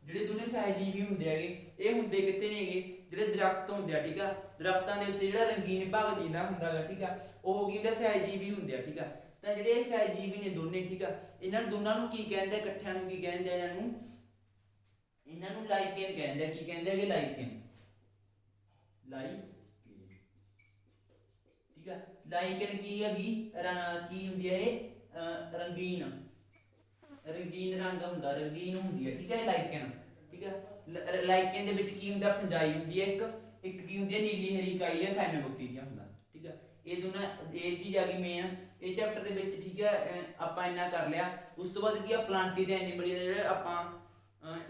ਜਿਹੜੇ ਦੋਨੇ ਸਹਿਜੀਵੀ ਹੁੰਦੇ ਹੈਗੇ ਇਹ ਹੁੰਦੇ ਕਿੱਥੇ ਨੇਗੇ ਜਿਹੜੇ ਦਰਖਤ ਹੁੰਦੇ ਆ ਠੀਕ ਆ। ਦਰਖਤਾਂ ਦੇ ਉੱਤੇ ਜਿਹੜਾ ਰੰਗੀਨ ਭਾਗ ਜਿੰਦਾ ਹੁੰਦਾ ਗਾ ਠੀਕ ਆ ਉਹ ਕੀ ਹੁੰਦਾ ਸਹਿਜੀਵੀ ਹੁੰਦੇ ਆ ਠੀਕ ਆ। ਤਾਂ ਜਿਹੜੇ ਸਹਿਜੀਵੀ ਨੇ ਦੋਨੇ ਠੀਕ ਆ ਇਹਨਾਂ ਦੋਨਾਂ ਨੂੰ ਕੀ ਕਹਿੰਦੇ ਇਕੱਠਿਆਂ ਨੂੰ ਕੀ ਕਹਿੰਦੇ ਇਹਨਾਂ ਨੂੰ ਲਾਈਕੇਨ ਕਹਿੰਦੇ ਆ। ਕੀ ਕਹਿੰਦੇ ਹੈਗੇ ਲਾਈਕੇਨ ਠੀਕ ਆ। ਲਾਈਕੇਨ ਕੀ ਹੈਗੀ ਕੀ ਹੁੰਦੀ ਹੈ ਇਹ ਰੰਗੀਨ ਰੰਗ ਹੁੰਦਾ ਰੰਗੀਨ ਹੁੰਦੀ ਹੈ ਠੀਕ ਹੈ ਲਾਈਕੇਨ ਠੀਕ ਹੈ। ਲਾਈਕੇਨ ਦੇ ਵਿੱਚ ਕੀ ਹੁੰਦਾ ਫੰਜਾਈ ਹੁੰਦੀ ਹੈ ਇੱਕ ਕੀ ਹੁੰਦੀ ਹੈ ਨੀਲੀ ਹਰੀ ਇਕਾਈ ਹੈ ਸਾइनोबैक्टीरिया ਹੁੰਦਾ ਠੀਕ ਹੈ। ਇਹ ਦੋਨਾਂ ਇਹ ਚੀਜ਼ ਆ ਗਈ ਮੇਨ ਇਹ ਚੈਪਟਰ ਦੇ ਵਿੱਚ ਠੀਕ ਹੈ। ਆਪਾਂ ਇੰਨਾ ਕਰ ਲਿਆ ਉਸ ਤੋਂ ਬਾਅਦ ਕੀ ਆ ਪਲਾਂਟੀ ਤੇ ਐਨੀਮਲੀ ਦੇ ਜਿਹੜੇ ਆਪਾਂ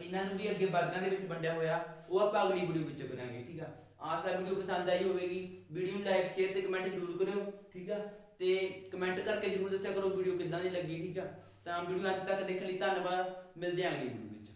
ਇਹਨਾਂ ਨੂੰ ਵੀ ਅੱਗੇ ਵਰਗਾਂ ਦੇ ਵਿੱਚ ਵੰਡਿਆ ਹੋਇਆ ਉਹ ਆਪਾਂ ਅਗਲੀ ਵੀਡੀਓ ਵਿੱਚ ਕਰਾਂਗੇ ਠੀਕ ਆ। ਆਸ ਹੈ ਵੀਡੀਓ ਪਸੰਦ ਆਈ ਹੋਵੇਗੀ। ਵੀਡੀਓ ਨੂੰ ਲਾਈਕ ਸ਼ੇਅਰ ਤੇ ਕਮੈਂਟ ਜ਼ਰੂਰ ਕਰਿਓ ਠੀਕ ਆ। ਤੇ ਕਮੈਂਟ ਕਰਕੇ ਜ਼ਰੂਰ ਦੱਸਿਆ ਕਰੋ ਵੀਡੀਓ ਕਿੱਦਾਂ ਦੀ ਲੱਗੀ ਠੀਕ ਆ। ਤਾਂ ਵੀਡੀਓ ਅੱਜ ਤੱਕ ਦੇਖਣ ਲਈ ਧੰਨਵਾਦ। ਮਿਲਦੇ ਆਂ ਅਗਲੀ ਵੀਡੀਓ ਵਿੱਚ।